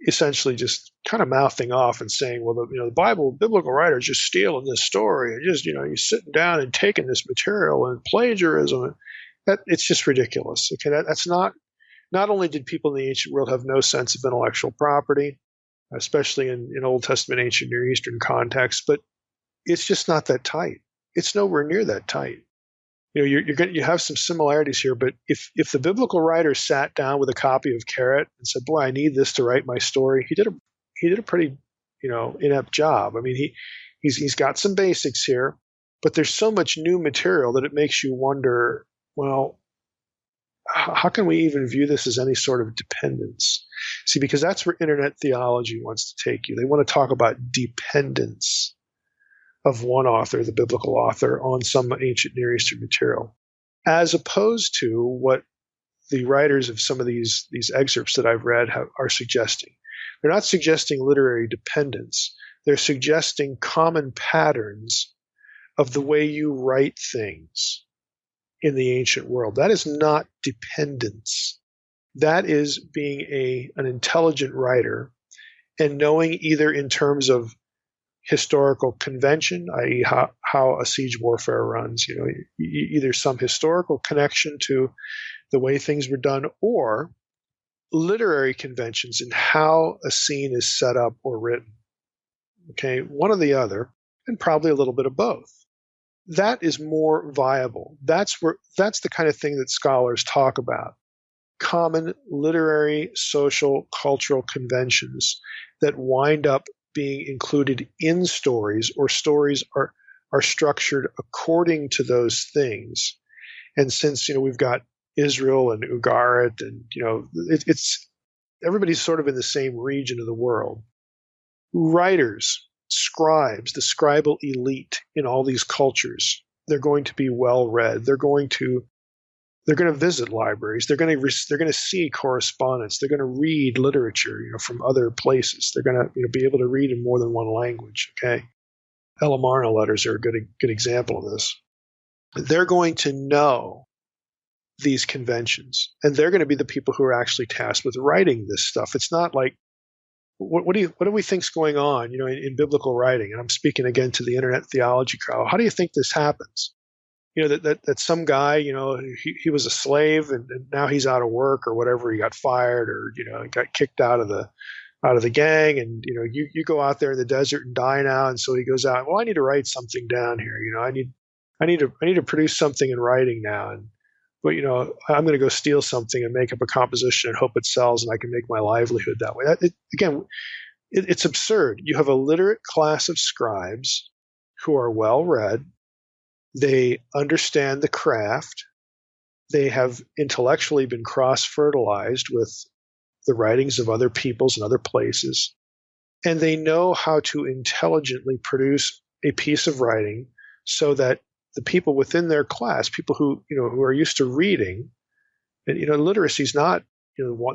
essentially just kind of mouthing off and saying, well, the biblical writers just stealing this story and just, you're sitting down and taking this material and plagiarism. That it's just ridiculous. Okay, that's not only did people in the ancient world have no sense of intellectual property, especially in Old Testament, ancient Near Eastern context, but it's just not that tight. It's nowhere near that tight. You have some similarities here, but if the biblical writer sat down with a copy of Keret and said, "Boy, I need this to write my story," he did a pretty inept job. I mean, he's got some basics here, but there's so much new material that it makes you wonder, well, how can we even view this as any sort of dependence? See, because that's where internet theology wants to take you. They want to talk about dependence of one author, the biblical author, on some ancient Near Eastern material, as opposed to what the writers of some of these excerpts that I've read are suggesting. They're not suggesting literary dependence. They're suggesting common patterns of the way you write things in the ancient world. That is not dependence. That is being an intelligent writer and knowing either in terms of historical convention, i.e. how a siege warfare runs, either some historical connection to the way things were done, or literary conventions in how a scene is set up or written. Okay, one or the other, and probably a little bit of both. That is more viable. That's the kind of thing that scholars talk about. Common literary, social, cultural conventions that wind up being included in stories, or stories are structured according to those things. And since we've got Israel and Ugarit, and it's everybody's sort of in the same region of the world. Writers, scribes, the scribal elite in all these cultures, they're going to be well read. They're going to They're going to visit libraries. They're going to see correspondence. They're going to read literature, from other places. They're going to be able to read in more than one language. Okay, Elamarna letters are a good example of this. They're going to know these conventions, and they're going to be the people who are actually tasked with writing this stuff. It's not like what do we think's going on, in biblical writing? And I'm speaking again to the internet theology crowd. How do you think this happens? That some guy, he was a slave and now he's out of work or whatever. He got fired or, got kicked out of the gang. And, you go out there in the desert and die now. And so he goes out, well, I need to write something down here. I need to produce something in writing now. But I'm going to go steal something and make up a composition and hope it sells and I can make my livelihood that way. It's absurd. You have a literate class of scribes who are well read. They understand the craft. They have intellectually been cross-fertilized with the writings of other peoples and other places. And they know how to intelligently produce a piece of writing so that the people within their class, people who are used to reading, and literacy is not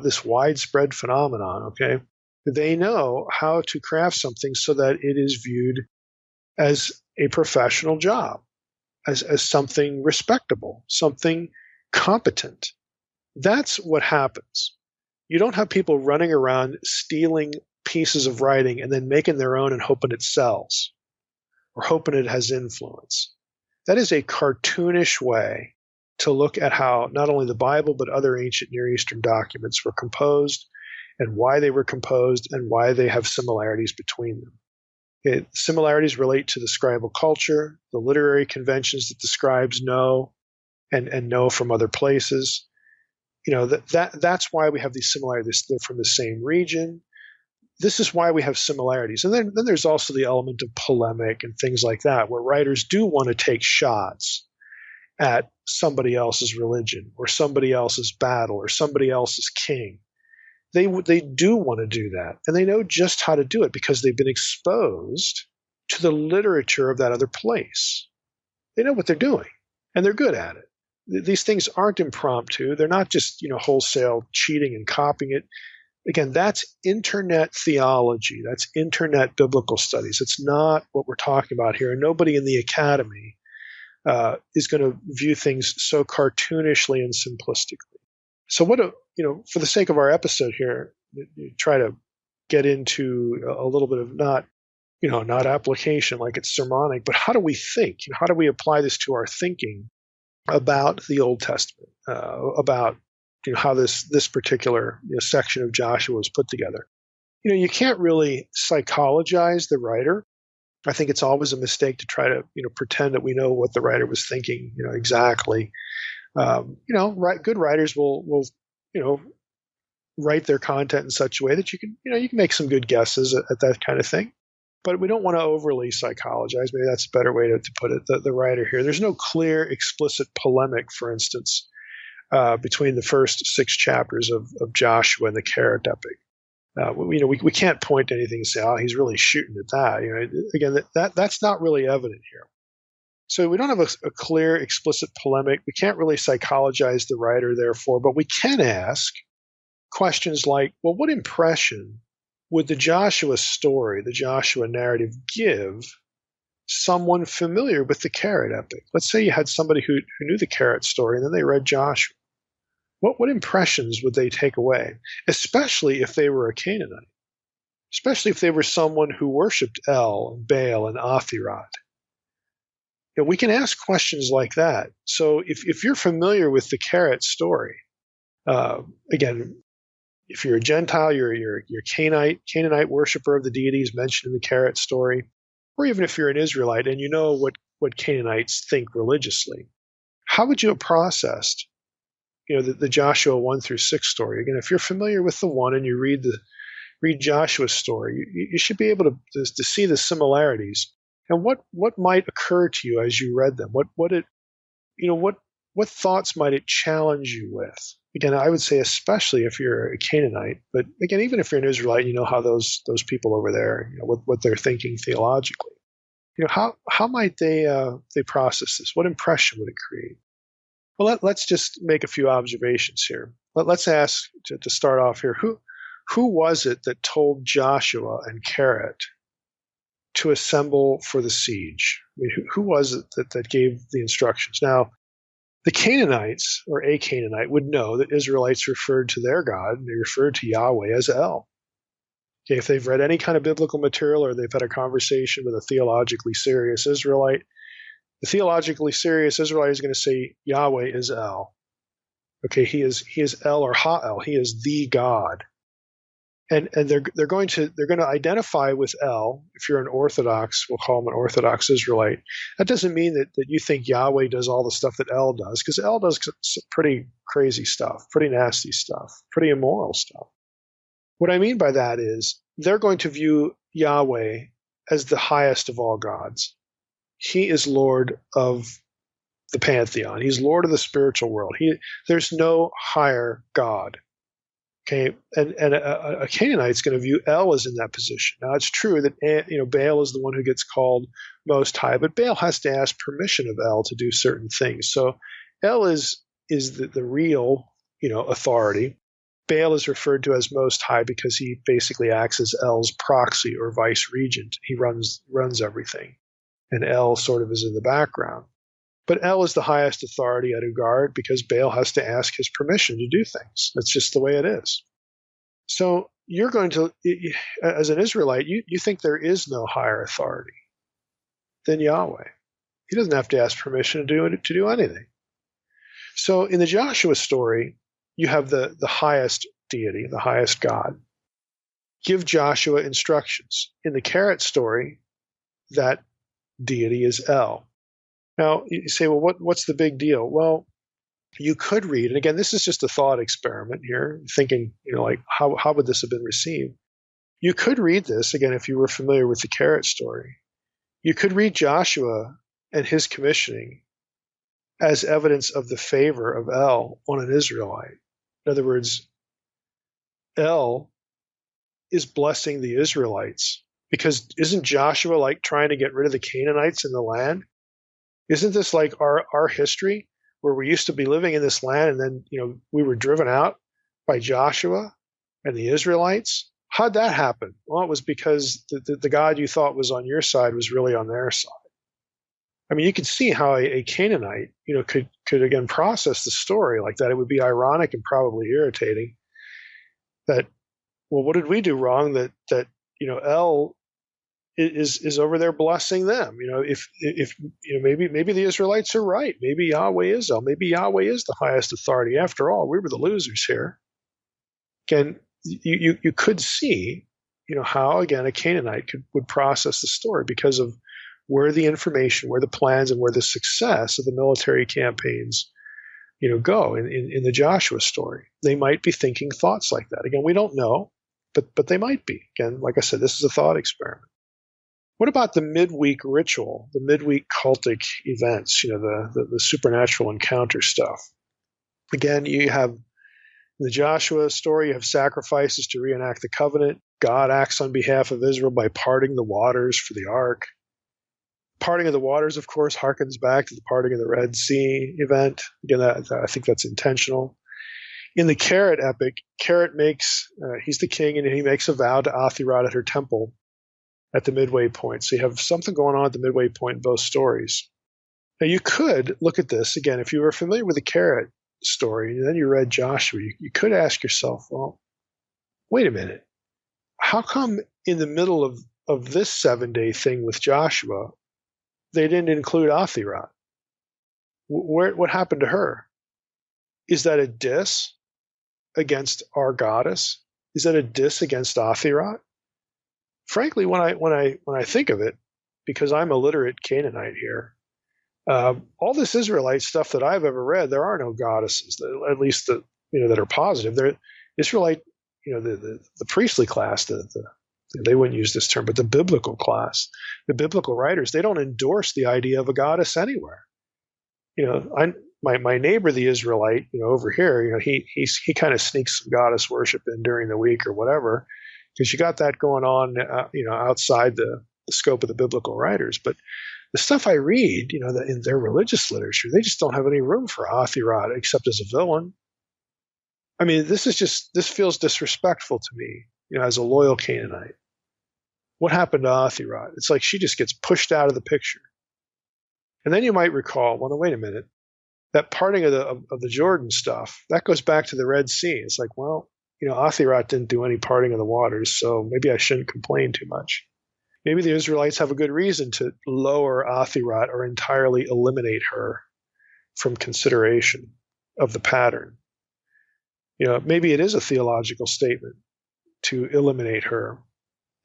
this widespread phenomenon. Okay, they know how to craft something so that it is viewed as a professional job, as something respectable, something competent. That's what happens. You don't have people running around stealing pieces of writing and then making their own and hoping it sells or hoping it has influence. That is a cartoonish way to look at how not only the Bible but other ancient Near Eastern documents were composed and why they were composed and why they have similarities between them. Similarities relate to the scribal culture, the literary conventions that the scribes know and know from other places. That's why we have these similarities. They're from the same region. This is why we have similarities. And then there's also the element of polemic and things like that, where writers do want to take shots at somebody else's religion or somebody else's battle or somebody else's king. They do want to do that, and they know just how to do it because they've been exposed to the literature of that other place. They know what they're doing, and they're good at it. These things aren't impromptu. They're not just wholesale cheating and copying it. Again, that's internet theology. That's internet biblical studies. It's not what we're talking about here. And nobody in the academy is going to view things so cartoonishly and simplistically. So for the sake of our episode here, try to get into a little bit of not application like it's sermonic, but how do we think? How do we apply this to our thinking about the Old Testament, about how this particular section of Joshua was put together? You can't really psychologize the writer. I think it's always a mistake to try to pretend that we know what the writer was thinking exactly. Good writers will write their content in such a way that you can make some good guesses at that kind of thing. But we don't want to overly psychologize. Maybe that's a better way to put it. The writer here, there's no clear, explicit polemic, for instance, between the first 6 chapters of Joshua and the Keret Epic. We can't point to anything and say, oh, he's really shooting at that. Again, that's not really evident here. So we don't have a clear, explicit polemic. We can't really psychologize the writer, therefore, but we can ask questions like, well, what impression would the Joshua story, the Joshua narrative, give someone familiar with the Keret Epic? Let's say you had somebody who knew the Keret story and then they read Joshua. What impressions would they take away, especially if they were a Canaanite, especially if they were someone who worshipped El and Baal and Athirad? We can ask questions like that. So if you're familiar with the Keret story, again, if you're a Gentile, you're Canaanite worshiper of the deities mentioned in the Keret story, or even if you're an Israelite and you know what Canaanites think religiously, how would you have processed the Joshua 1-6 story? Again, if you're familiar with the one and you read Joshua's story, you should be able to see the similarities and what might occur to you as you read them. What thoughts might it challenge you with? Again, I would say especially if you're a Canaanite, but again, even if you're an Israelite, you know how those people over there, what they're thinking theologically. How might they process this? What impression would it create? Well, let's just make a few observations here. Let's ask to start off here, who was it that told Joshua and Keret to assemble for the siege? I mean, who was it that gave the instructions? Now, the Canaanites, or a Canaanite, would know that Israelites referred to their God, and they referred to Yahweh as El. Okay, if they've read any kind of biblical material or they've had a conversation with a theologically serious Israelite, the theologically serious Israelite is going to say Yahweh is El. Okay, he is El or Ha-El. He is the God. And they're going to identify with El. If you're an Orthodox, we'll call him an Orthodox Israelite. That doesn't mean that you think Yahweh does all the stuff that El does, because El does some pretty crazy stuff, pretty nasty stuff, pretty immoral stuff. What I mean by that is they're going to view Yahweh as the highest of all gods. He is Lord of the pantheon. He's Lord of the spiritual world. There's no higher God. Okay, and a Canaanite's going to view El as in that position. Now, it's true that Baal is the one who gets called Most High, but Baal has to ask permission of El to do certain things. So El is the real authority. Baal is referred to as Most High because he basically acts as El's proxy or vice regent. He runs everything, and El sort of is in the background. But El is the highest authority at Ugarit because Baal has to ask his permission to do things. That's just the way it is. So you're going to, as an Israelite, you think there is no higher authority than Yahweh. He doesn't have to ask permission to do anything. So in the Joshua story, you have the highest deity, the highest God. Give Joshua instructions. In the Keret story, that deity is El. Now, you say, well, what's the big deal? Well, you could read, and again, this is just a thought experiment here, thinking, like, how would this have been received? You could read this, again, if you were familiar with the Keret story. You could read Joshua and his commissioning as evidence of the favor of El on an Israelite. In other words, El is blessing the Israelites because isn't Joshua like trying to get rid of the Canaanites in the land? Isn't this like our history where we used to be living in this land and then, we were driven out by Joshua and the Israelites? How'd that happen? Well, it was because the God you thought was on your side was really on their side. I mean, you could see how a Canaanite, could again process the story like that. It would be ironic and probably irritating that, well, what did we do wrong that El is over there blessing them? If maybe the Israelites are right. Maybe Yahweh is El. Maybe Yahweh is the highest authority. After all, we were the losers here. Again, you could see, how again a Canaanite would process the story because of where the information, where the plans, and where the success of the military campaigns, go in the Joshua story. They might be thinking thoughts like that. Again, we don't know, but they might be. Again, like I said, this is a thought experiment. What about the midweek ritual, the midweek cultic events, the supernatural encounter stuff? Again, you have in the Joshua story, you have sacrifices to reenact the covenant. God acts on behalf of Israel by parting the waters for the ark. Parting of the waters, of course, harkens back to the parting of the Red Sea event. Again, I think that's intentional. In the Keret Epic, Keret he's the king, and he makes a vow to Athirah at her temple at the midway point. So you have something going on at the midway point in both stories. Now, you could look at this, again, if you were familiar with the Keret story, and then you read Joshua, you could ask yourself, well, wait a minute. How come in the middle of this 7-day thing with Joshua, they didn't include Athirah? What happened to her? Is that a diss against our goddess? Is that a diss against Athirah? Frankly, when I think of it, because I'm a literate Canaanite here, all this Israelite stuff that I've ever read, there are no goddesses, at least that are positive. They're Israelite, the priestly class, they wouldn't use this term, but the biblical class, the biblical writers, they don't endorse the idea of a goddess anywhere. My neighbor, the Israelite, over here, he kind of sneaks some goddess worship in during the week or whatever, because you got that going on, outside the scope of the biblical writers. But The stuff I read, that in their religious literature, they just don't have any room for Athirot except as a villain. I mean, this feels disrespectful to me, as a loyal Canaanite. What happened to Athirot? It's like she just gets pushed out of the picture. And then you might recall, well, no, wait a minute, that parting of the Jordan stuff, that goes back to the Red Sea. It's like, well, Athirot didn't do any parting of the waters, so maybe I shouldn't complain too much. Maybe the Israelites have a good reason to lower Athirot or entirely eliminate her from consideration of the pattern. Maybe it is a theological statement to eliminate her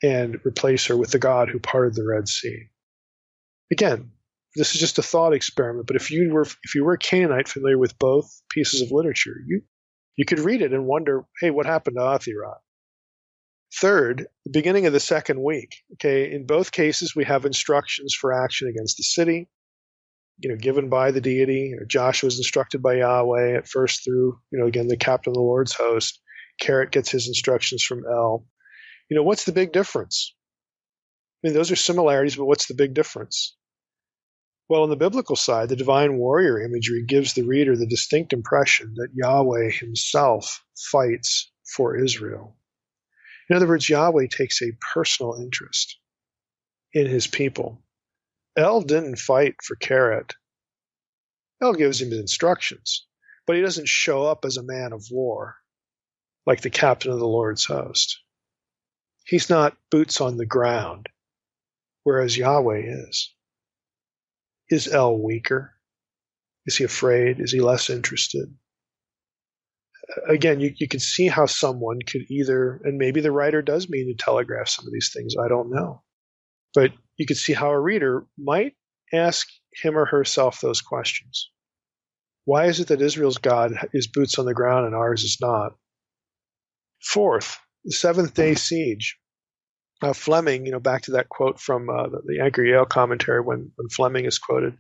and replace her with the God who parted the Red Sea. Again, this is just a thought experiment, but if you were a Canaanite familiar with both pieces of literature, you could read it and wonder, hey, what happened to Athirot? Third, the beginning of the second week. Okay, in both cases, we have instructions for action against the city, given by the deity. Joshua is instructed by Yahweh at first through, again, the captain of the Lord's host. Keret gets his instructions from El. What's the big difference? I mean, those are similarities, but what's the big difference? Well, on the biblical side, the divine warrior imagery gives the reader the distinct impression that Yahweh himself fights for Israel. In other words, Yahweh takes a personal interest in his people. El didn't fight for Keret. El gives him his instructions, but he doesn't show up as a man of war like the captain of the Lord's host. He's not boots on the ground, whereas Yahweh is. Is El weaker? Is he afraid? Is he less interested? Again, you can see how someone could either, and maybe the writer does mean to telegraph some of these things, I don't know. But you could see how a reader might ask him or herself those questions. Why is it that Israel's God is boots on the ground and ours is not? Fourth, the seventh-day siege. Fleming, back to that quote from the Anchor Yale commentary when Fleming is quoted.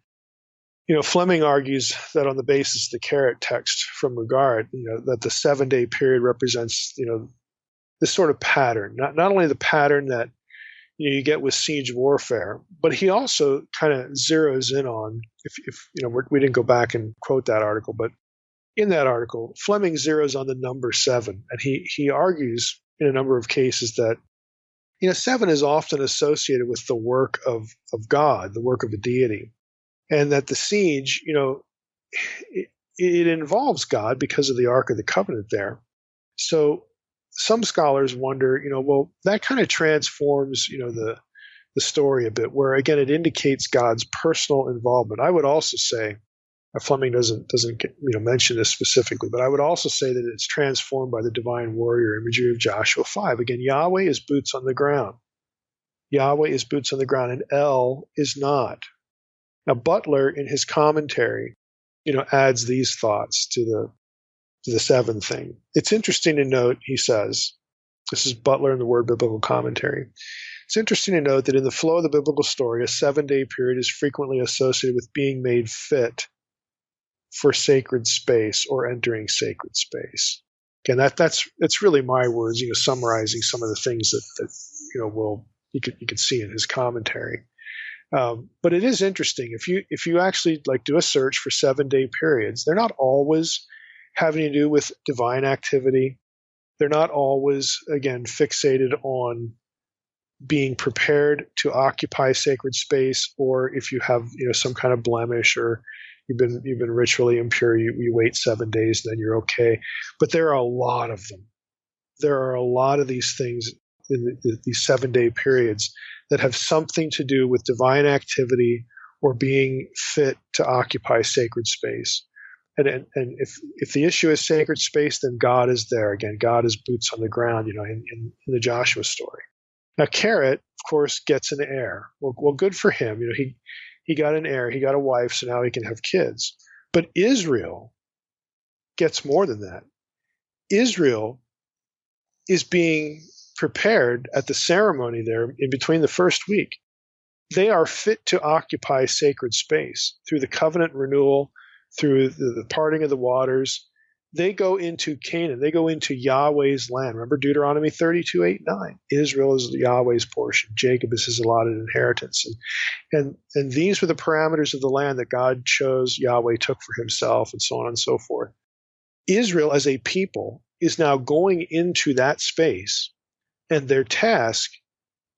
Fleming argues that on the basis of the Keret text from Ugaritic, that the 7-day period represents, this sort of pattern. Not only the pattern that you get with siege warfare, but he also kind of zeroes in on, if we didn't go back and quote that article, but in that article, Fleming zeroes on the number 7, and he argues in a number of cases that 7 is often associated with the work of God, the work of a deity, and that the siege, it involves God because of the Ark of the Covenant there. So some scholars wonder, well, that kind of transforms, the story a bit, where again it indicates God's personal involvement. I would also say, Fleming doesn't mention this specifically, but I would also say that it's transformed by the divine warrior imagery of Joshua 5. Again, Yahweh is boots on the ground. Yahweh is boots on the ground, and El is not. Now, Butler, in his commentary, adds these thoughts to the 7 thing. It's interesting to note, he says, this is Butler in the Word Biblical Commentary. It's interesting to note that in the flow of the biblical story, a 7-day period is frequently associated with being made fit for sacred space or entering sacred space. Again, that's really my words, summarizing some of the things that you could see in his commentary. But it is interesting if you actually do a search for 7-day periods, they're not always having to do with divine activity. They're not always, again, fixated on being prepared to occupy sacred space, or if you have some kind of blemish or you've been ritually impure, you wait 7 days and then you're okay. But there are a lot of them. There are a lot of these things in these 7-day periods that have something to do with divine activity or being fit to occupy sacred space. And if the issue is sacred space, then God is there. Again, God is boots on the ground, in the Joshua story. Now, Keret, of course, gets an heir. Well, good for him. He got an heir. He got a wife, so now he can have kids. But Israel gets more than that. Israel is being prepared at the ceremony there in between the first week. They are fit to occupy sacred space through the covenant renewal, through the parting of the waters. They go into Canaan. They go into Yahweh's land. Remember Deuteronomy 32:8-9. Israel is Yahweh's portion. Jacob is his allotted inheritance. And these were the parameters of the land that God chose, Yahweh took for himself, and so on and so forth. Israel as a people is now going into that space, and their task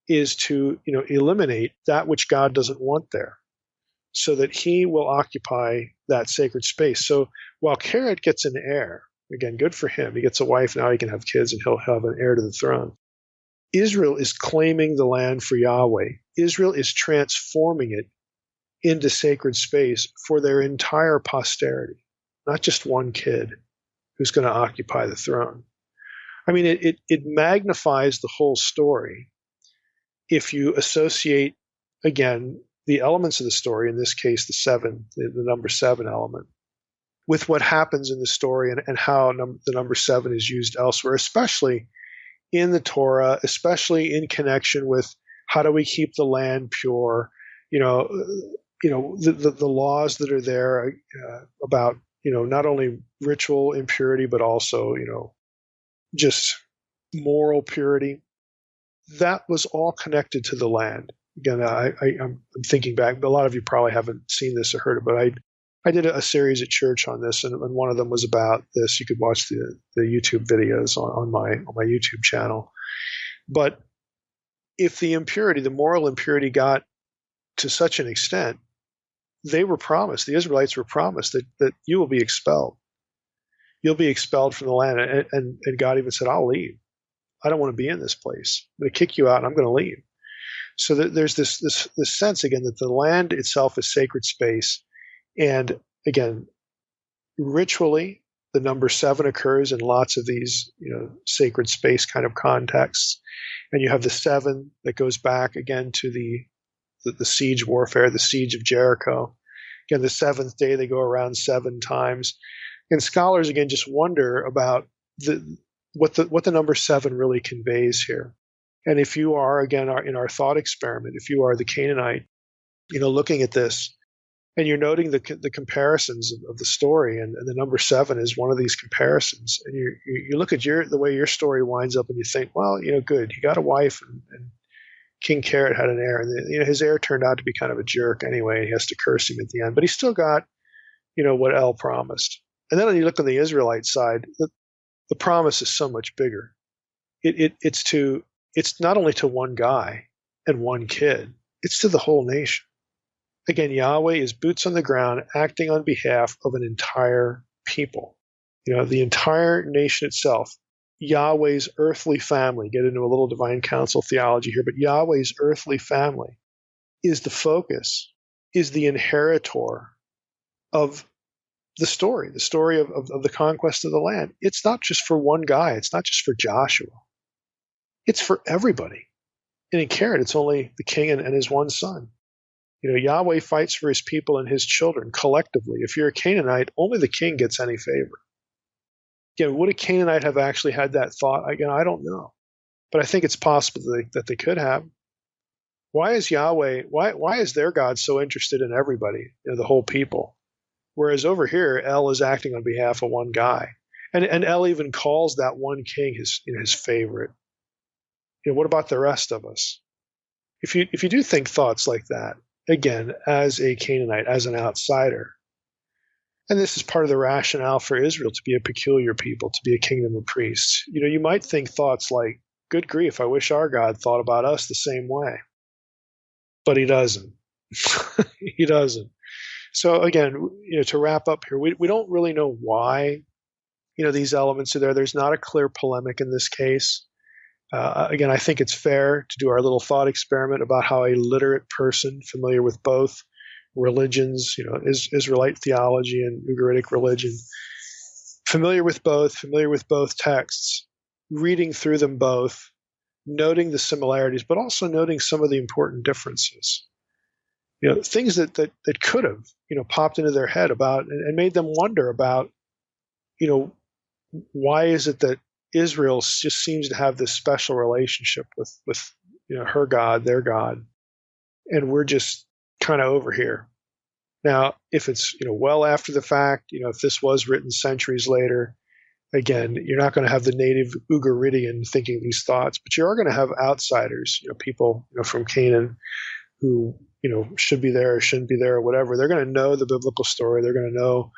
is to eliminate that which God doesn't want there, so that he will occupy that sacred space. So while Keret gets an heir, again, good for him. He gets a wife, now he can have kids, and he'll have an heir to the throne. Israel is claiming the land for Yahweh. Israel is transforming it into sacred space for their entire posterity, not just one kid who's going to occupy the throne. I mean, it magnifies the whole story if you associate, again, the elements of the story, in this case, the number seven element, with what happens in the story and how the number seven is used elsewhere, especially in the Torah, especially in connection with how do we keep the land pure, the laws that are there about, not only ritual impurity, but also, just moral purity. That was all connected to the land. Again, I'm thinking back, but a lot of you probably haven't seen this or heard it, but I did a series at church on this, and one of them was about this. You could watch the YouTube videos on my YouTube channel. But if the moral impurity got to such an extent, the Israelites were promised that you will be expelled. You'll be expelled from the land. And God even said, I'll leave. I don't want to be in this place. I'm going to kick you out, and I'm going to leave. So there's this sense, again, that the land itself is sacred space. And again, ritually, the number seven occurs in lots of these, sacred space kind of contexts. And you have the seven that goes back again to the siege warfare, the siege of Jericho. Again, the seventh day, they go around seven times. And scholars, again, just wonder about what the number seven really conveys here. And if you are, again, in our thought experiment, if you are the Canaanite, looking at this, and you're noting the comparisons of the story, and the number seven is one of these comparisons, and you look at the way your story winds up, and you think, well, good, he got a wife, and King Keret had an heir, and his heir turned out to be kind of a jerk anyway, and he has to curse him at the end, but he still got, what El promised. And then when you look on the Israelite side, the promise is so much bigger. It's not only to one guy and one kid, it's to the whole nation. Again, Yahweh is boots on the ground, acting on behalf of an entire people. The entire nation itself, Yahweh's earthly family, get into a little divine council theology here, but Yahweh's earthly family is the focus, is the inheritor of the story of the conquest of the land. It's not just for one guy. It's not just for Joshua. It's for everybody. And in Keret, it's only the king and his one son. Yahweh fights for his people and his children collectively. If you're a Canaanite, only the king gets any favor. Again, would a Canaanite have actually had that thought? Again, I don't know. But I think it's possible that they could have. Why is their God so interested in everybody, the whole people? Whereas over here, El is acting on behalf of one guy. And El even calls that one king his favorite. What about the rest of us? If you do think thoughts like that, again, as a Canaanite, as an outsider, and this is part of the rationale for Israel to be a peculiar people, to be a kingdom of priests, you might think thoughts like, good grief, I wish our God thought about us the same way. But he doesn't. He doesn't. So again, to wrap up here, we don't really know why, these elements are there. There's not a clear polemic in this case. Again, I think it's fair to do our little thought experiment about how a literate person familiar with both religions, Israelite theology and Ugaritic religion, familiar with both texts, reading through them both, noting the similarities, but also noting some of the important differences. Things that could have, popped into their head about and made them wonder about, why is it that Israel just seems to have this special relationship with her God, their God, and we're just kind of over here. Now, if it's well after the fact, if this was written centuries later, again, you're not going to have the native Ugaritian thinking these thoughts, but you are going to have outsiders, people, from Canaan who, should be there or shouldn't be there or whatever. They're going to know the biblical story. They're going to know,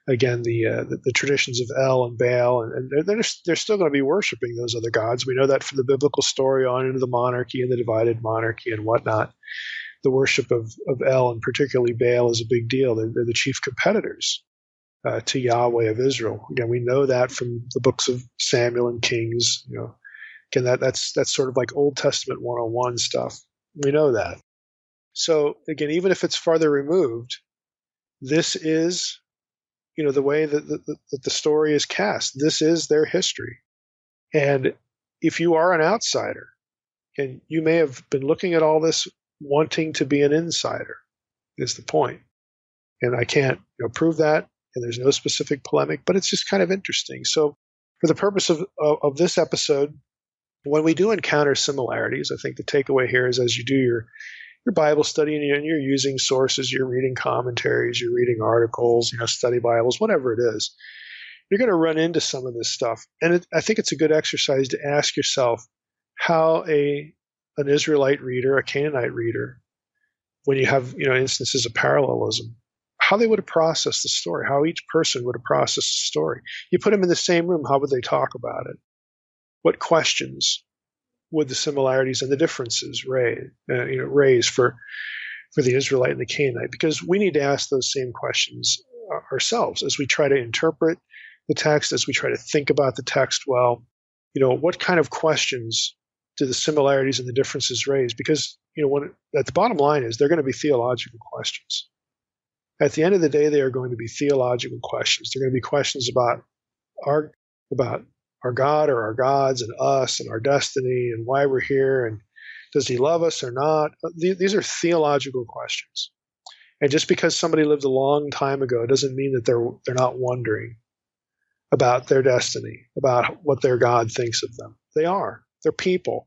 again, the traditions of El and Baal, and they're still going to be worshiping those other gods. We know that from the biblical story on into the monarchy and the divided monarchy and whatnot. The worship of El, and particularly Baal, is a big deal. They're the chief competitors to Yahweh of Israel. Again, we know that from the books of Samuel and Kings. Again, that's sort of like Old Testament 101 stuff. We know that. So again, even if it's farther removed, this is, the way that the story is cast. This is their history. And if you are an outsider, and you may have been looking at all this wanting to be an insider, is the point. And I can't prove that, and there's no specific polemic, but it's just kind of interesting. So for the purpose of this episode, when we do encounter similarities, I think the takeaway here is, as you do your Bible study and you're using sources, you're reading commentaries, you're reading articles, study Bibles, whatever it is, you're going to run into some of this stuff. And I think it's a good exercise to ask yourself how an Israelite reader, a Canaanite reader, when you have instances of parallelism, how they would have processed the story, how each person would have processed the story. You put them in the same room, how would they talk about it? What questions would the similarities and the differences raise for the Israelite and the Canaanite? Because we need to ask those same questions ourselves as we try to interpret the text, as we try to think about the text well. What kind of questions do the similarities and the differences raise? Because at the bottom line is they're going to be theological questions. At the end of the day, they are going to be theological questions. They're going to be questions about our God or our gods and us and our destiny and why we're here and does he love us or not? These are theological questions. And just because somebody lived a long time ago doesn't mean that they're not wondering about their destiny, about what their God thinks of them. They are. They're people.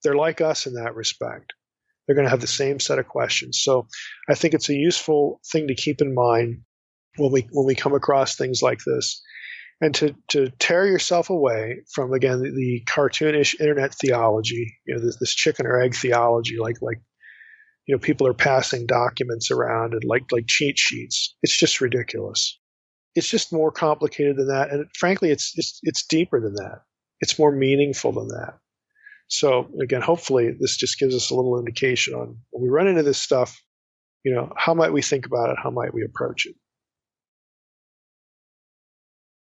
They're like us in that respect. They're going to have the same set of questions. So I think it's a useful thing to keep in mind when we come across things like this. And to tear yourself away from, again, the cartoonish internet theology, this chicken or egg theology, like people are passing documents around and like cheat sheets. It's just ridiculous. It's just more complicated than that, and frankly, it's deeper than that. It's more meaningful than that. So again, hopefully, this just gives us a little indication on when we run into this stuff. How might we think about it? How might we approach it?